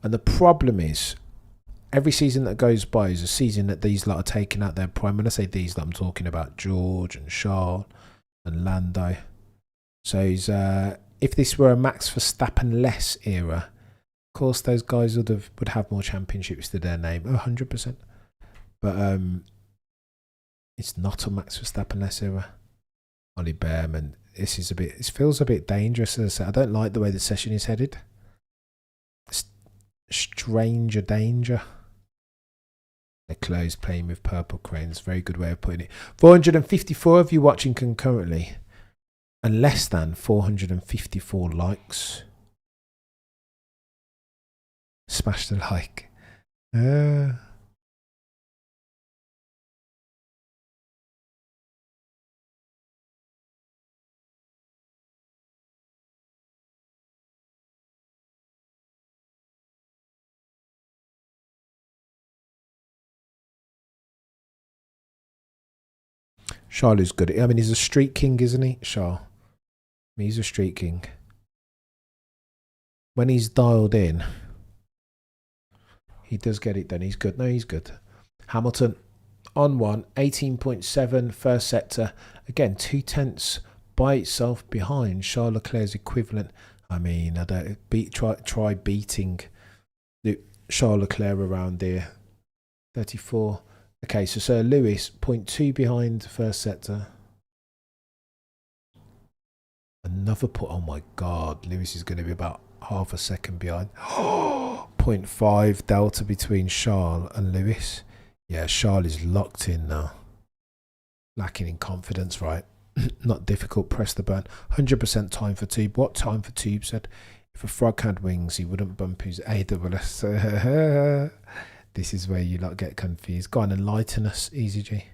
And the problem is, every season that goes by is a season that these lot are taking out their prime. When I say these lot, I'm talking about George and Charles and Lando. So if this were a Max Verstappen-less era, of course those guys would have more championships to their name, 100%. But it's not a Max Verstappen-less era. Ollie Behrman, it feels a bit dangerous. As I said, I don't like the way the session is headed. Stranger danger. They're close, playing with purple cranes. Very good way of putting it. 454 of you watching concurrently, and less than 454 likes. Smash the like. Charles is good. I mean, he's a street king, isn't he, Charles? I mean, he's a street king. When he's dialed in, he does get it done. He's good. No, he's good. Hamilton on 1, 18.7 first sector, Again, 2/10 by itself behind Charles Leclerc's equivalent. I mean, I don't try beating Charles Leclerc around there. 34. Okay, so Sir Lewis, 0.2 behind first sector. Another oh my God, Lewis is going to be about half a second behind. 0.5 delta between Charles and Lewis. Yeah, Charles is locked in now. Lacking in confidence, right? Not difficult, press the button. 100% time for Tube. What time for Tube said? If a frog had wings, he wouldn't bump his AWS. This is where you lot get confused. Go on, enlighten us, Easy G.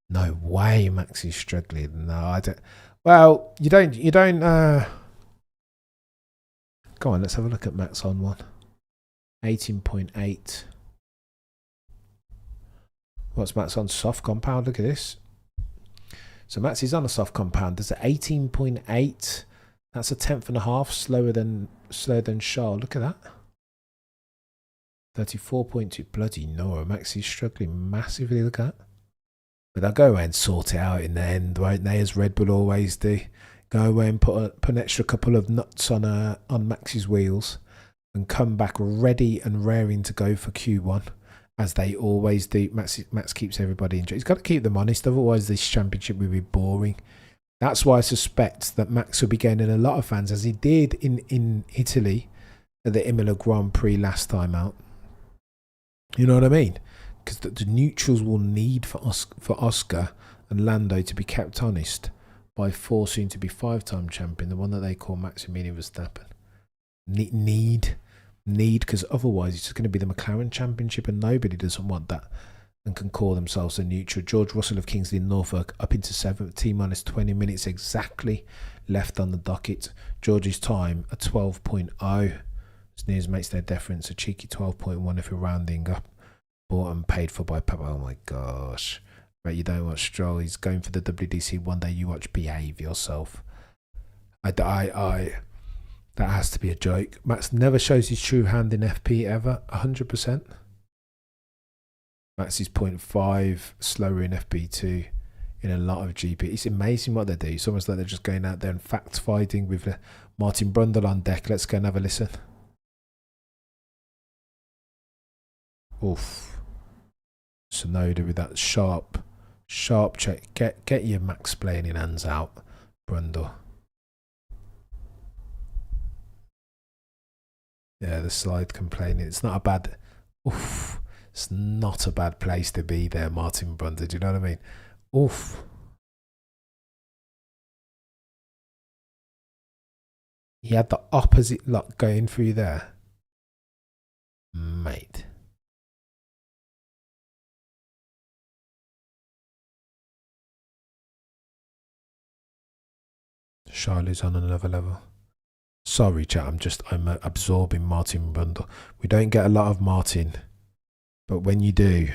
No way, Max is struggling. No, I don't. Well, you don't. Go on, let's have a look at Max on one. 18.8. What's Max on? Soft compound. Look at this. So Max is on a soft compound. There's an 18.8. That's a 1/10.5 slower than Charles. Look at that. 34.2. Bloody no, Max is struggling massively. Look at that. But they'll go away and sort it out in the end, won't they? As Red Bull always do. Go away and put an extra couple of nuts on Max's wheels and come back ready and raring to go for Q1, as they always do. Max keeps everybody enjoying. He's got to keep them honest, otherwise this championship will be boring. That's why I suspect that Max will be gaining a lot of fans, as he did in Italy at the Imola Grand Prix last time out. You know what I mean? Because the neutrals will need for Oscar and Lando to be kept honest by forcing to be 5-time champion, the one that they call Maximilian Verstappen. Need, because otherwise it's just going to be the McLaren championship, and nobody doesn't want that and can call themselves a neutral. George Russell of Kingsley and Norfolk up into 7th, T-minus 20 minutes exactly left on the docket. George's time a 12.0. Sneers makes their deference a cheeky 12.1 if you're rounding up. Bought and paid for by Papa. Oh my gosh. Right, you don't watch Stroll. He's going for the WDC. One day you watch Behave yourself. That has to be a joke. Max never shows his true hand in FP ever. 100%. Max is 0.5 slower in FP2 in a lot of GP. It's amazing what they do. It's almost like they're just going out there and fact fighting with Martin Brundle on deck. Let's go and have a listen. Oof. Sonoda with that sharp check. Get your Max Planning hands out, Brundle. Yeah, the slide complaining. It's not a bad. Oof. It's not a bad place to be there, Martin Brundle. Do you know what I mean? Oof. He had the opposite lot going through there. Mate. Charlie's on another level. Sorry, chat. I'm absorbing Martin Brundle. We don't get a lot of Martin, but when you do,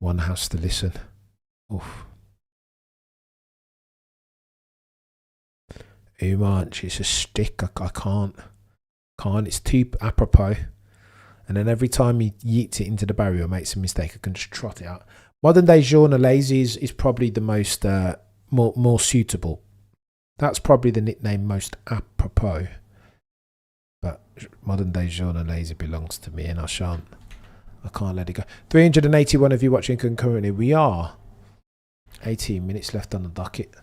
one has to listen. Oof. Umanch, it's a stick. I can't. It's too apropos. And then every time he yeets it into the barrier or makes a mistake, I can just trot it out. Modern day journalese is probably the most more suitable. That's probably the nickname most apropos. But modern day journalese belongs to me, and I can't let it go. 381 of you watching concurrently. We are 18 minutes left on the docket.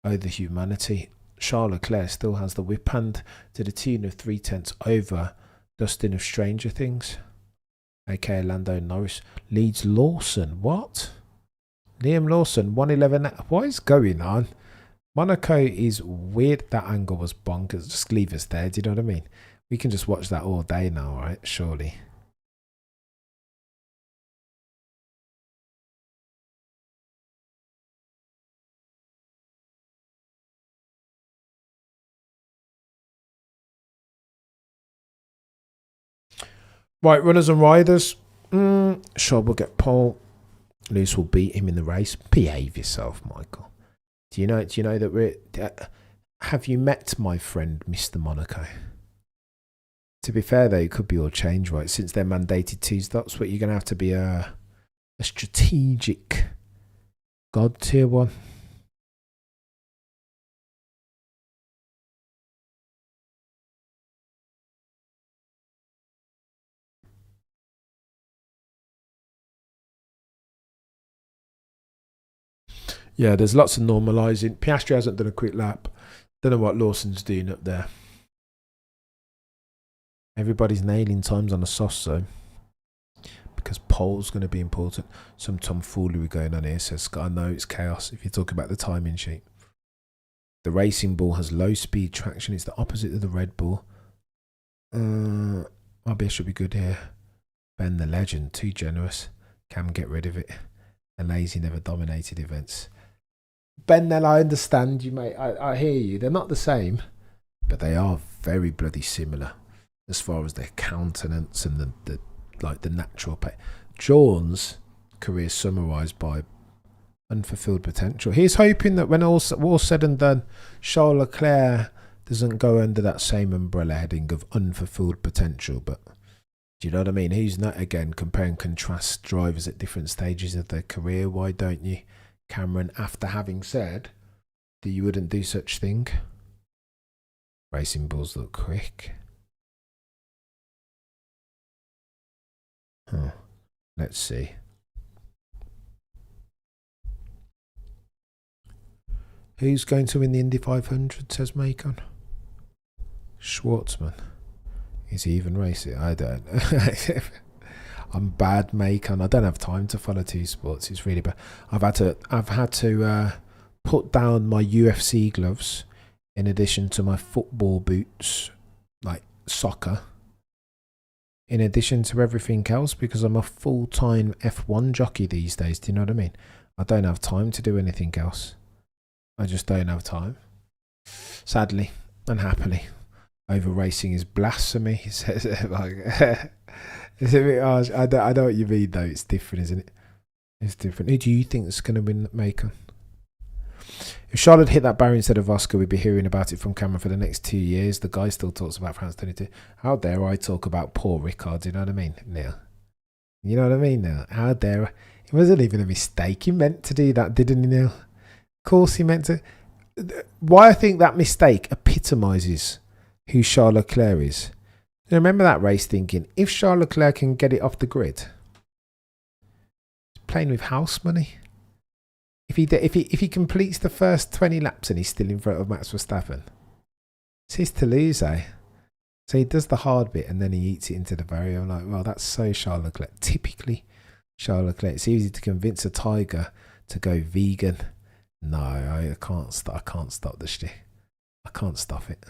Oh, the humanity. Charles Leclerc still has the whip hand to the tune of 3/10 over Dustin of Stranger Things, aka Lando Norris. Leads Lawson. What? Liam Lawson, 111. What is going on? Monaco is weird. That angle was bonkers. Just leave us there. Do you know what I mean? We can just watch that all day now, right? Surely. Right, runners and riders. Shaw will get pole. Lewis will beat him in the race. Behave yourself, Michael. Do you know that we're... have you met my friend, Mr. Monaco? To be fair, though, it could be all changed, right? Since they're mandated 2 stops, but you're going to have to be a strategic God tier 1. Yeah, there's lots of normalising. Piastri hasn't done a quick lap. Don't know what Lawson's doing up there. Everybody's nailing times on the soft zone because pole's going to be important. Some tomfoolery going on here, says Scott. I know it's chaos if you talk about the timing sheet. The Racing Bull has low speed traction. It's the opposite of the Red Bull. RBS should be good here. Ben the Legend, too generous. Cam, get rid of it. A lazy never dominated events. Ben, then I understand you, mate. I hear you. They're not the same, but they are very bloody similar as far as their countenance and the natural pay. John's career summarised by unfulfilled potential. He's hoping that when all's said and done, Charles Leclerc doesn't go under that same umbrella heading of unfulfilled potential. But do you know what I mean? He's not, again, compare and contrast drivers at different stages of their career. Why don't you, Cameron, after having said that you wouldn't do such thing? Racing Bulls look quick. Huh. Let's see. Who's going to win the Indy 500, says Macon? Schwartzman. Is he even racing? I don't. I'm bad, Macon. I don't have time to follow two sports. It's really bad. I've had to put down my UFC gloves in addition to my football boots, like soccer, in addition to everything else, because I'm a full-time F1 jockey these days. Do you know what I mean? I don't have time to do anything else. I just don't have time. Sadly and happily. Over racing is blasphemy. He says like, it's a bit harsh. I know what you mean though. It's different, isn't it? It's different. Who do you think is going to win Macon? If Charlotte hit that barrier instead of Oscar, we'd be hearing about it from Cameron for the next 2 years. The guy still talks about France 22. How dare I talk about poor Ricard? Do you know what I mean, Neil? You know what I mean, Neil? How dare I? It wasn't even a mistake. He meant to do that, didn't he, Neil? Of course he meant to. Why I think that mistake epitomises who Charles Leclerc is. You remember that race thinking, if Charles Leclerc can get it off the grid, he's playing with house money. If he completes the first 20 laps and he's still in front of Max Verstappen, it's his to lose, eh? So he does the hard bit and then he eats it into the barrier. I'm like, well, that's so Charles Leclerc. Typically Charles Leclerc. It's easy to convince a tiger to go vegan. No, I can't stop the shit. I can't stop it.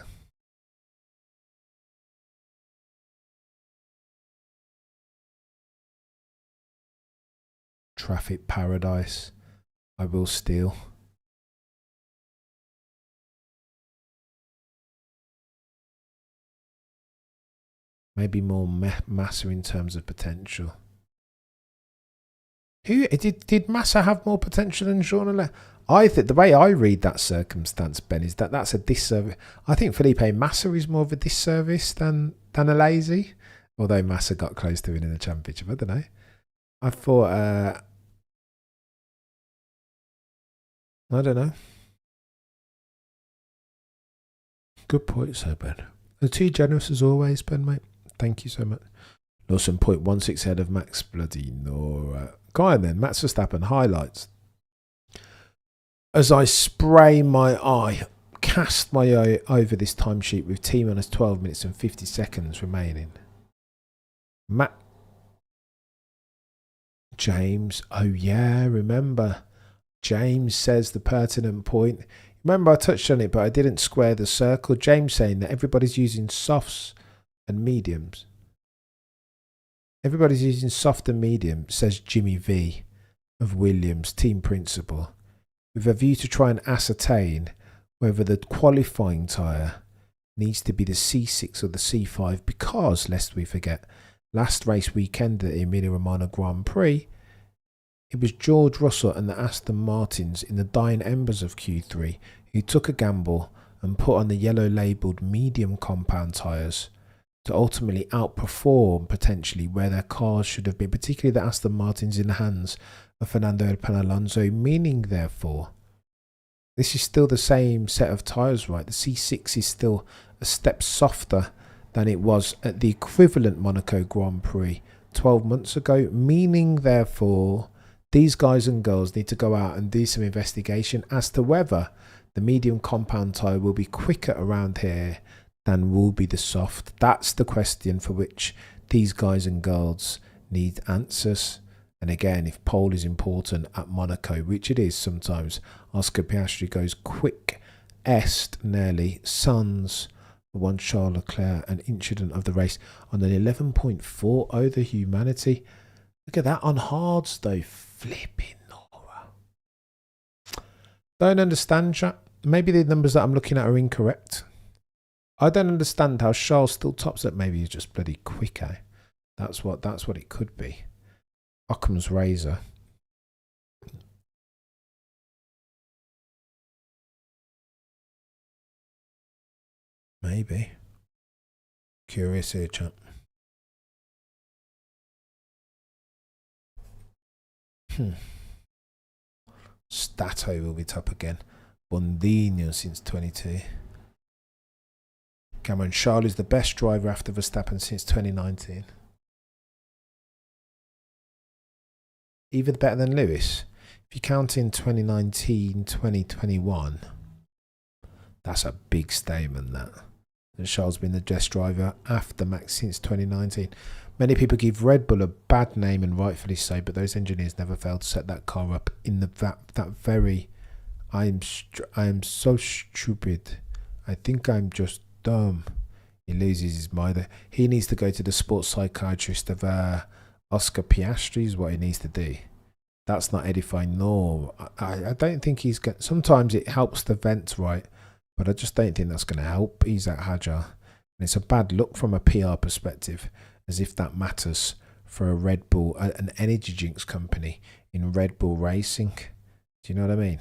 Traffic paradise. I will steal. Maybe more Massa in terms of potential. Who did Massa have more potential than Jean Leclerc? I think the way I read that circumstance, Ben, is that that's a disservice. I think Felipe Massa is more of a disservice than a lazy. Although Massa got close to winning the championship, I don't know. I thought, I don't know. Good point, sir, Ben. The too generous as always, Ben, mate. Thank you so much. Lawson 0.16 ahead of Max bloody Nora. Go on then, Max Verstappen highlights. As I spray my eye, cast my eye over this timesheet with T minus 12 minutes and 50 seconds remaining. James, oh yeah, remember. James says the pertinent point. Remember, I touched on it, but I didn't square the circle. James saying that everybody's using softs and mediums. Everybody's using soft and medium, says Jimmy V of Williams, team principal, with a view to try and ascertain whether the qualifying tyre needs to be the C6 or the C5 because, lest we forget, last race weekend at the Emilia Romagna Grand Prix, it was George Russell and the Aston Martins in the dying embers of Q3 who took a gamble and put on the yellow labelled medium compound tyres to ultimately outperform potentially where their cars should have been, particularly the Aston Martins in the hands of Fernando Alonso, meaning therefore this is still the same set of tyres, right? The C6 is still a step softer than it was at the equivalent Monaco Grand Prix 12 months ago, meaning therefore these guys and girls need to go out and do some investigation as to whether the medium compound tyre will be quicker around here than will be the soft. That's the question for which these guys and girls need answers. And again, if pole is important at Monaco, which it is sometimes, Oscar Piastri goes quick est nearly sons one Charles Leclerc, an incident of the race on an 11.4 over humanity. Look at that on hards though. Flipping Nora. Don't understand, chat. Maybe the numbers that I'm looking at are incorrect. I don't understand how Charles still tops it. Maybe he's just bloody quick, eh? That's what it could be. Occam's razor. Maybe. Curious here, chap. Stato will be top again. Bondino since 22. Cameron Charles is the best driver after Verstappen since 2019. Even better than Lewis. If you count in 2019, 2021, that's a big statement, that Charles has been the best driver after Max since 2019. Many people give Red Bull a bad name, and rightfully so, but those engineers never failed to set that car up in that very... I am so stupid. I think I'm just dumb. He loses his mind. He needs to go to the sports psychiatrist of Oscar Piastri is what he needs to do. That's not edifying, nor... I don't think he's... Sometimes it helps the vent, right? But I just don't think that's going to help Isaac Hadjar. And it's a bad look from a PR perspective, as if that matters for a Red Bull, an energy drinks company in Red Bull Racing. Do you know what I mean?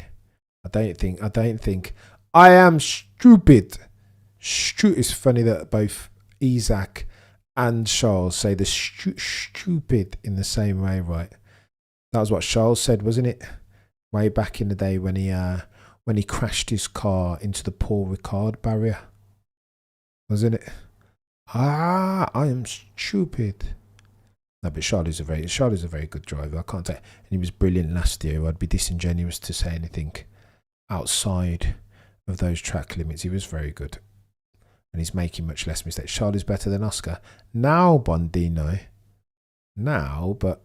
I don't think I am stupid. It's funny that both Isaac and Charles say the stupid in the same way, right? That was what Charles said, wasn't it? Way back in the day when he crashed his car into the Paul Ricard barrier. Wasn't it? I am stupid. No, but Charles is a very good driver. I can't say, and he was brilliant last year. I'd be disingenuous to say anything outside of those track limits. He was very good, and he's making much less mistakes. Charles is better than Oscar now, Bondino. Now, but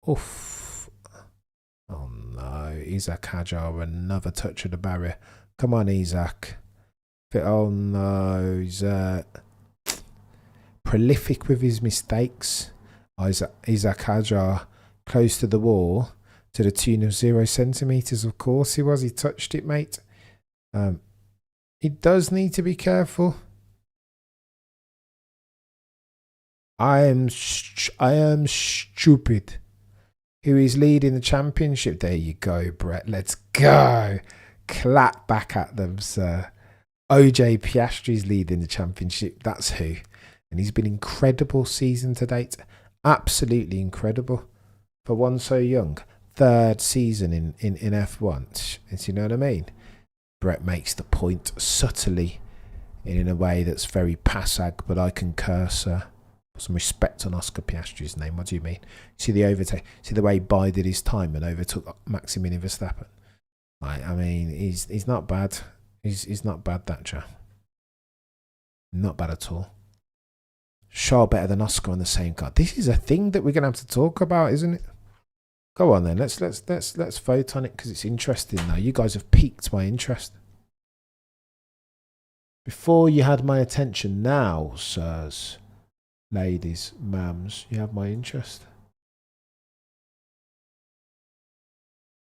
oof. Oh no, Isaac Hadjar, another touch of the barrier. Come on, Isaac. Oh no, he's prolific with his mistakes. Isaac Hadjar close to the wall to the tune of 0 centimetres. Of course he was. He touched it, mate. He does need to be careful. I am stupid. Who is leading the championship? There you go, Brett. Let's go. Clap back at them, sir. OJ Piastri's leading the championship. That's who. And he's been incredible season to date. Absolutely incredible. For one so young. Third season in F1. You know what I mean? Brett makes the point subtly in a way that's very passag, but I concur, sir. Put some respect on Oscar Piastri's name. What do you mean? See the overtake? See the way he bided his time and overtook Maximilian Verstappen? I mean, he's not bad. He's not bad, that chap. Not bad at all. Charles better than Oscar on the same car. This is a thing that we're gonna have to talk about, isn't it? Go on then. Let's vote on it because it's interesting now. You guys have piqued my interest. Before you had my attention, now, sirs, ladies, ma'ams, you have my interest.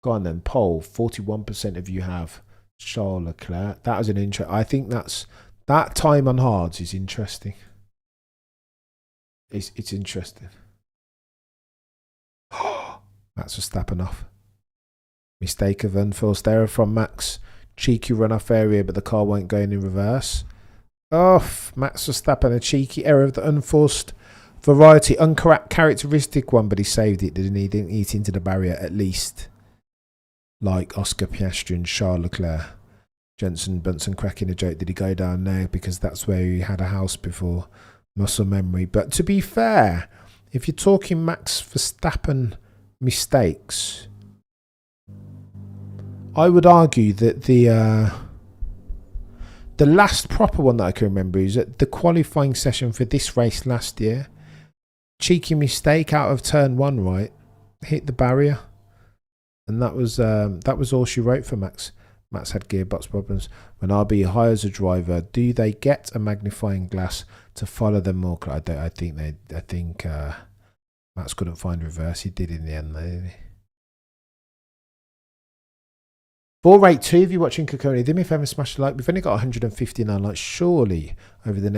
Go on then. Poll. 41% of you have Charles Leclerc. That was an interest. I think that time on hards is interesting. It's interesting. Max Verstappen off. Mistake of unforced error from Max. Cheeky run off area, but the car won't go in reverse. Oh, Max Verstappen, a cheeky error of the unforced variety, uncharacteristic one, but he saved it, didn't he? He didn't eat into the barrier at least. Like Oscar Piastri and Charles Leclerc. Jenson Bunsen cracking a joke. Did he go down there because that's where he had a house before? Muscle memory. But to be fair, if you're talking Max Verstappen mistakes, I would argue that the last proper one that I can remember is at the qualifying session for this race last year. Cheeky mistake out of turn 1, right? Hit the barrier. And that was all she wrote for Max. Max had gearbox problems. When RB hires a driver, do they get a magnifying glass to follow them more? I think Max couldn't find reverse. He did in the end, though, didn't he? 482, if you're watching Kokoni, do me a favour and smash the like. We've only got 159 likes. Surely, over the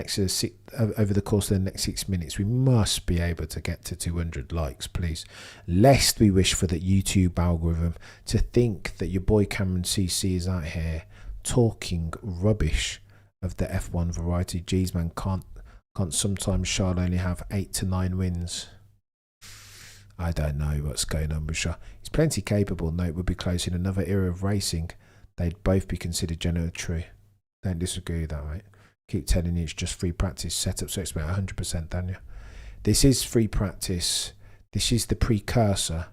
course of the next 6 minutes, we must be able to get to 200 likes, please. Lest we wish for the YouTube algorithm to think that your boy Cameron CC is out here talking rubbish of the F1 variety. Geez, man, can't sometimes Charles only have 8 to 9 wins? I don't know what's going on with Shaw. He's plenty capable. No, it would be close in another era of racing. They'd both be considered generally true. Don't disagree with that, mate. Keep telling you it's just free practice. Set up so expect 100%, Daniel. This is free practice. This is the precursor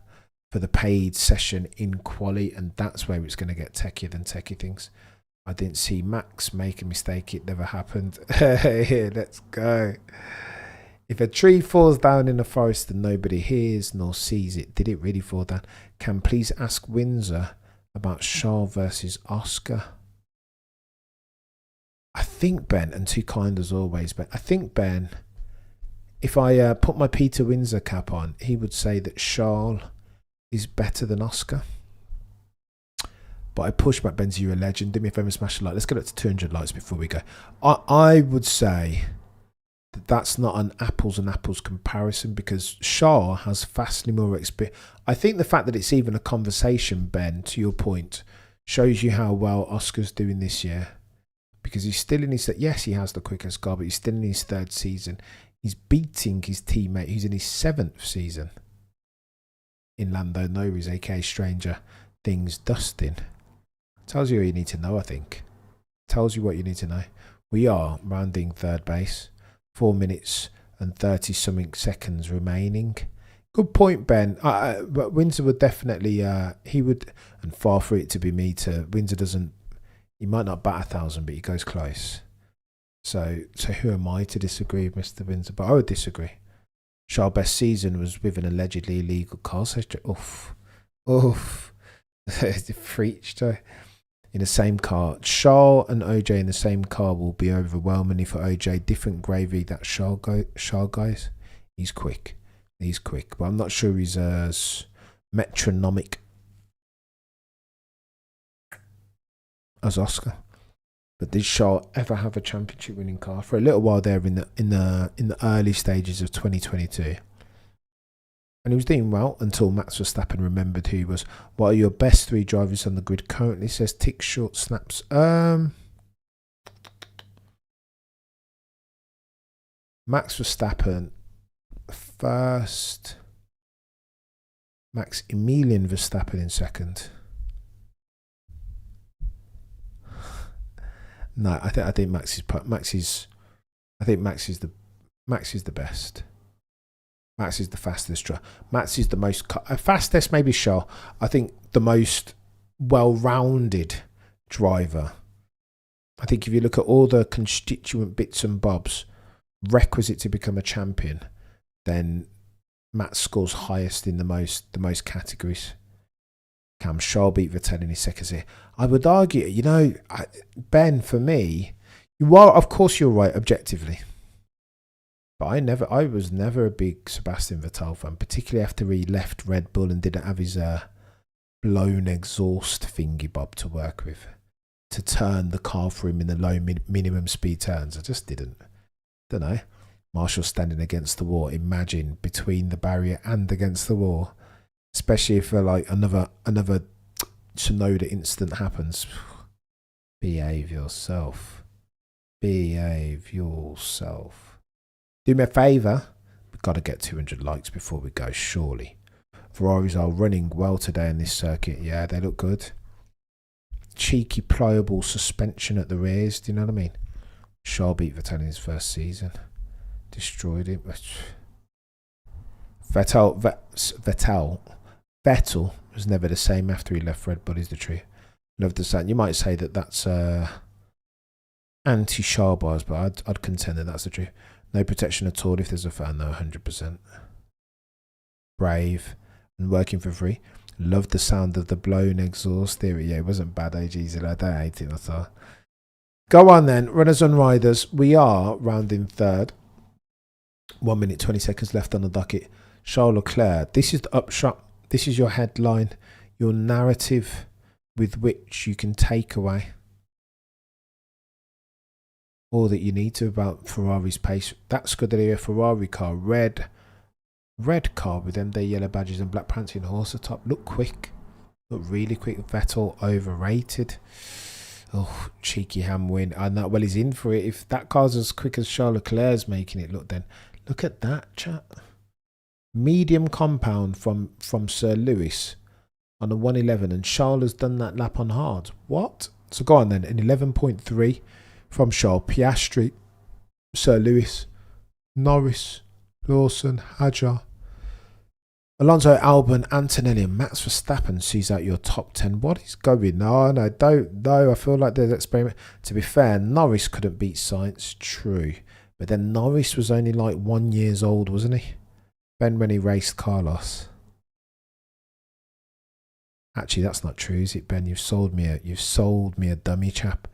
for the paid session in quali, and that's where it's going to get techier than techie things. I didn't see Max make a mistake. It never happened. Here, let's go. If a tree falls down in the forest and nobody hears nor sees it, did it really fall down? Can please ask Windsor about Charles versus Oscar? I think Ben, and too kind as always, Ben. I think Ben, if I put my Peter Windsor cap on, he would say that Charles is better than Oscar. But I push back, Ben, you're a legend. Do me a favour, smash a like. Let's get up to 200 likes before we go. I would say that's not an apples and apples comparison, because Charles has vastly more experience. I think the fact that it's even a conversation, Ben, to your point, shows you how well Oscar's doing this year, because he's still in his, yes, he has the quickest car, but he's still in his 3rd season. He's beating his teammate who's in his 7th season in Lando Norris, aka Stranger Things Dustin. Tells you what you need to know, I think. Tells you what you need to know. We are rounding 3rd base. 4 minutes and 30 something seconds remaining. Good point, Ben. But Windsor would definitely, he would, and far for it to be me to, Windsor doesn't, he might not bat 1,000, but he goes close. So who am I to disagree with Mr. Windsor? But I would disagree. Charles' best season was with an allegedly illegal car. So, oof. Preached. In the same car, Charles and OJ in the same car will be overwhelmingly for OJ. Different gravy, that Charles guys. He's quick, but I'm not sure he's as metronomic as Oscar. But did Charles ever have a championship winning car? For a little while there in the early stages of 2022. And he was doing well until Max Verstappen remembered who he was. What are your best 3 drivers on the grid currently? Says Tick Short Snaps. Max Verstappen first. Maximilian Verstappen in second. No, I think Max is the best. Max is the fastest driver. Max is the most fastest, maybe Charles. I think the most well-rounded driver. I think if you look at all the constituent bits and bobs requisite to become a champion, then Max scores highest in the most categories. Cam Charles beat Vettel in his second year. I would argue, Ben, for me, of course you're right objectively. But I was never a big Sebastian Vettel fan, particularly after he left Red Bull and didn't have his blown exhaust thingy bob to work with to turn the car for him in the low minimum speed turns. I just don't know. Marshall standing against the wall. Imagine between the barrier and against the wall, especially if like another Tsunoda incident happens. Behave yourself. Behave yourself. Do me a favour. We've got to get 200 likes before we go, surely. Ferraris are running well today in this circuit. Yeah, they look good. Cheeky, pliable suspension at the rears. Do you know what I mean? Charles beat Vettel in his first season. Destroyed him. Vettel was never the same after he left Red Bull, is the truth. Love the sound. You might say that that's anti-Charles bias, but I'd contend that that's the truth. No protection at all if there's a fan, though, 100%. Brave and working for free. Love the sound of the blown exhaust theory. Yeah, it wasn't bad, AGs. I don't hate it, I thought. Go on then, runners and riders. We are rounding third. 1 minute, 20 seconds left on the docket. Charles Leclerc. This is the upshot. This is your headline, your narrative with which you can take away all that you need to about Ferrari's pace. That Scuderia Ferrari car, red car with them, their yellow badges and black prancing horse atop. Look quick. Look really quick. Vettel overrated. Oh, cheeky ham win. And that, well, he's in for it. If that car's as quick as Charles Leclerc's making it look, then look at that, chat. Medium compound from Sir Lewis on a 111, and Charles has done that lap on hard. What? So go on then. An 11.3 from Charles. Piastri, Sir Lewis, Norris, Lawson, Hadjar, Alonso, Albon, Antonelli, and Max Verstappen sees out your top 10. What is going on? I don't know. I feel like there's experiment. To be fair, Norris couldn't beat Sainz. True. But then Norris was only like 1 year old, wasn't he? Ben, when he raced Carlos. Actually, that's not true, is it, Ben? You've sold me a dummy, chap.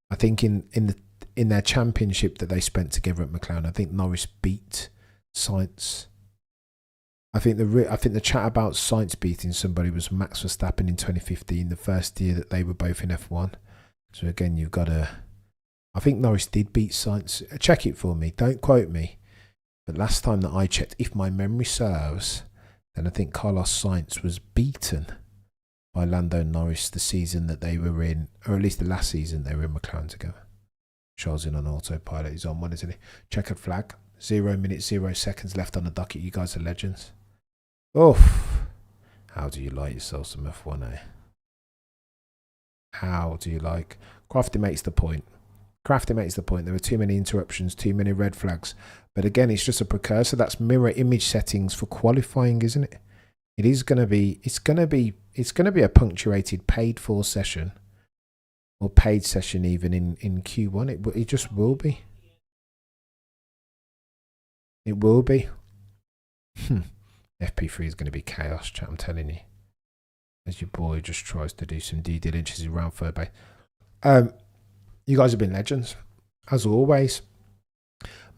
I think in their championship that they spent together at McLaren, I think Norris beat Sainz. I think the chat about Sainz beating somebody was Max Verstappen in 2015, the first year that they were both in F1. So again, you've got to. I think Norris did beat Sainz. Check it for me. Don't quote me. But last time that I checked, if my memory serves, then I think Carlos Sainz was beaten by Lando and Norris the season that they were in, or at least the last season they were in McLaren together. Charles in on autopilot. He's on one, isn't he? Checkered flag. 0 minutes, 0 seconds left on the docket. You guys are legends. Oof. How do you like yourself some F1, eh? How do you like? Crafty makes the point. There were too many interruptions, too many red flags. But again, it's just a precursor. That's mirror image settings for qualifying, isn't it? It's going to be a punctuated paid for session, or paid session even in Q1. It just will be. It will be. FP3 is going to be chaos, chat, I'm telling you. As your boy just tries to do some due diligence around third base. You guys have been legends, as always.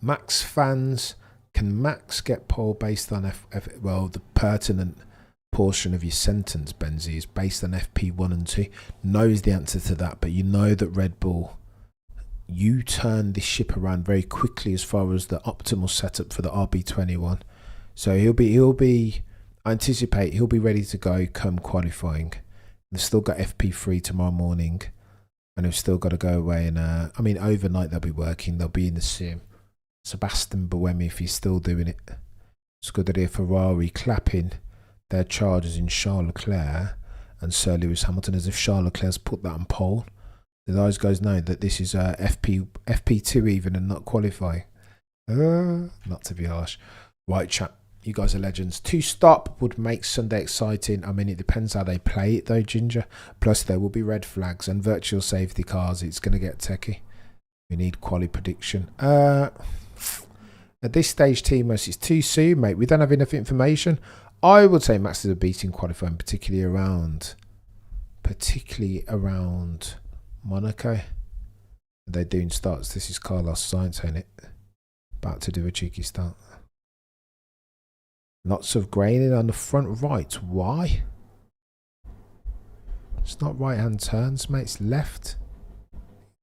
Max fans, can Max get pole based on well, the pertinent portion of your sentence, Benzi, is based on FP1 and 2. No is the answer to that, but you know that Red Bull, you turned this ship around very quickly as far as the optimal setup for the RB21. So I anticipate he'll be ready to go come qualifying. They've still got FP3 tomorrow morning, and they've still got to go away and overnight they'll be working. They'll be in the sim. Sebastian Buemi, if he's still doing it. Scuderia Ferrari clapping their charges in Charles Leclerc and Sir Lewis Hamilton, as if Charles Leclerc's put that on pole. Do those guys know that this is FP2 even and not qualifying? Not to be harsh. Right, chat. You guys are legends. 2 stop would make Sunday exciting. I mean, it depends how they play it though, Ginger. Plus, there will be red flags and virtual safety cars. It's going to get techie. We need quali prediction. At this stage, Timos, it's too soon, mate. We don't have enough information. I would say Max is a beating qualifying, particularly around Monaco. They're doing starts. This is Carlos Sainz, ain't it? About to do a cheeky start. Lots of graining on the front right. Why? It's not right hand turns, mate. It's left.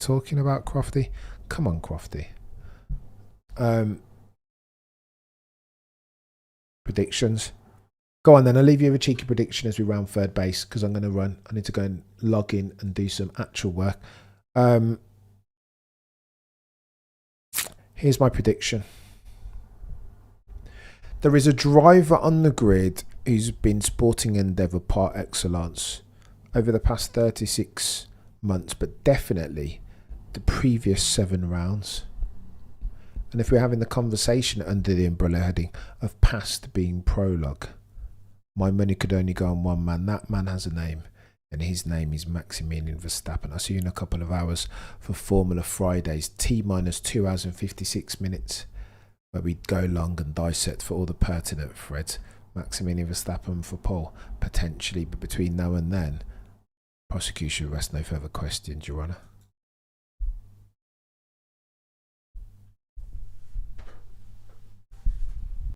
Talking about Crofty. Come on, Crofty. Predictions. Go on then. I'll leave you with a cheeky prediction as we round third base, because I'm going to run. I need to go and log in and do some actual work. Here's my prediction. There is a driver on the grid who's been sporting endeavour par excellence over the past 36 months, but definitely the previous 7 rounds. And if we're having the conversation under the umbrella heading of past being prologue, my money could only go on one man. That man has a name, and his name is Maximilian Verstappen. I'll see you in a couple of hours for Formula Fridays, T-minus 2 hours and 56 minutes, where we go long and dissect for all the pertinent threads. Maximilian Verstappen for pole, potentially, but between now and then, prosecution rests no further questions, Your Honour.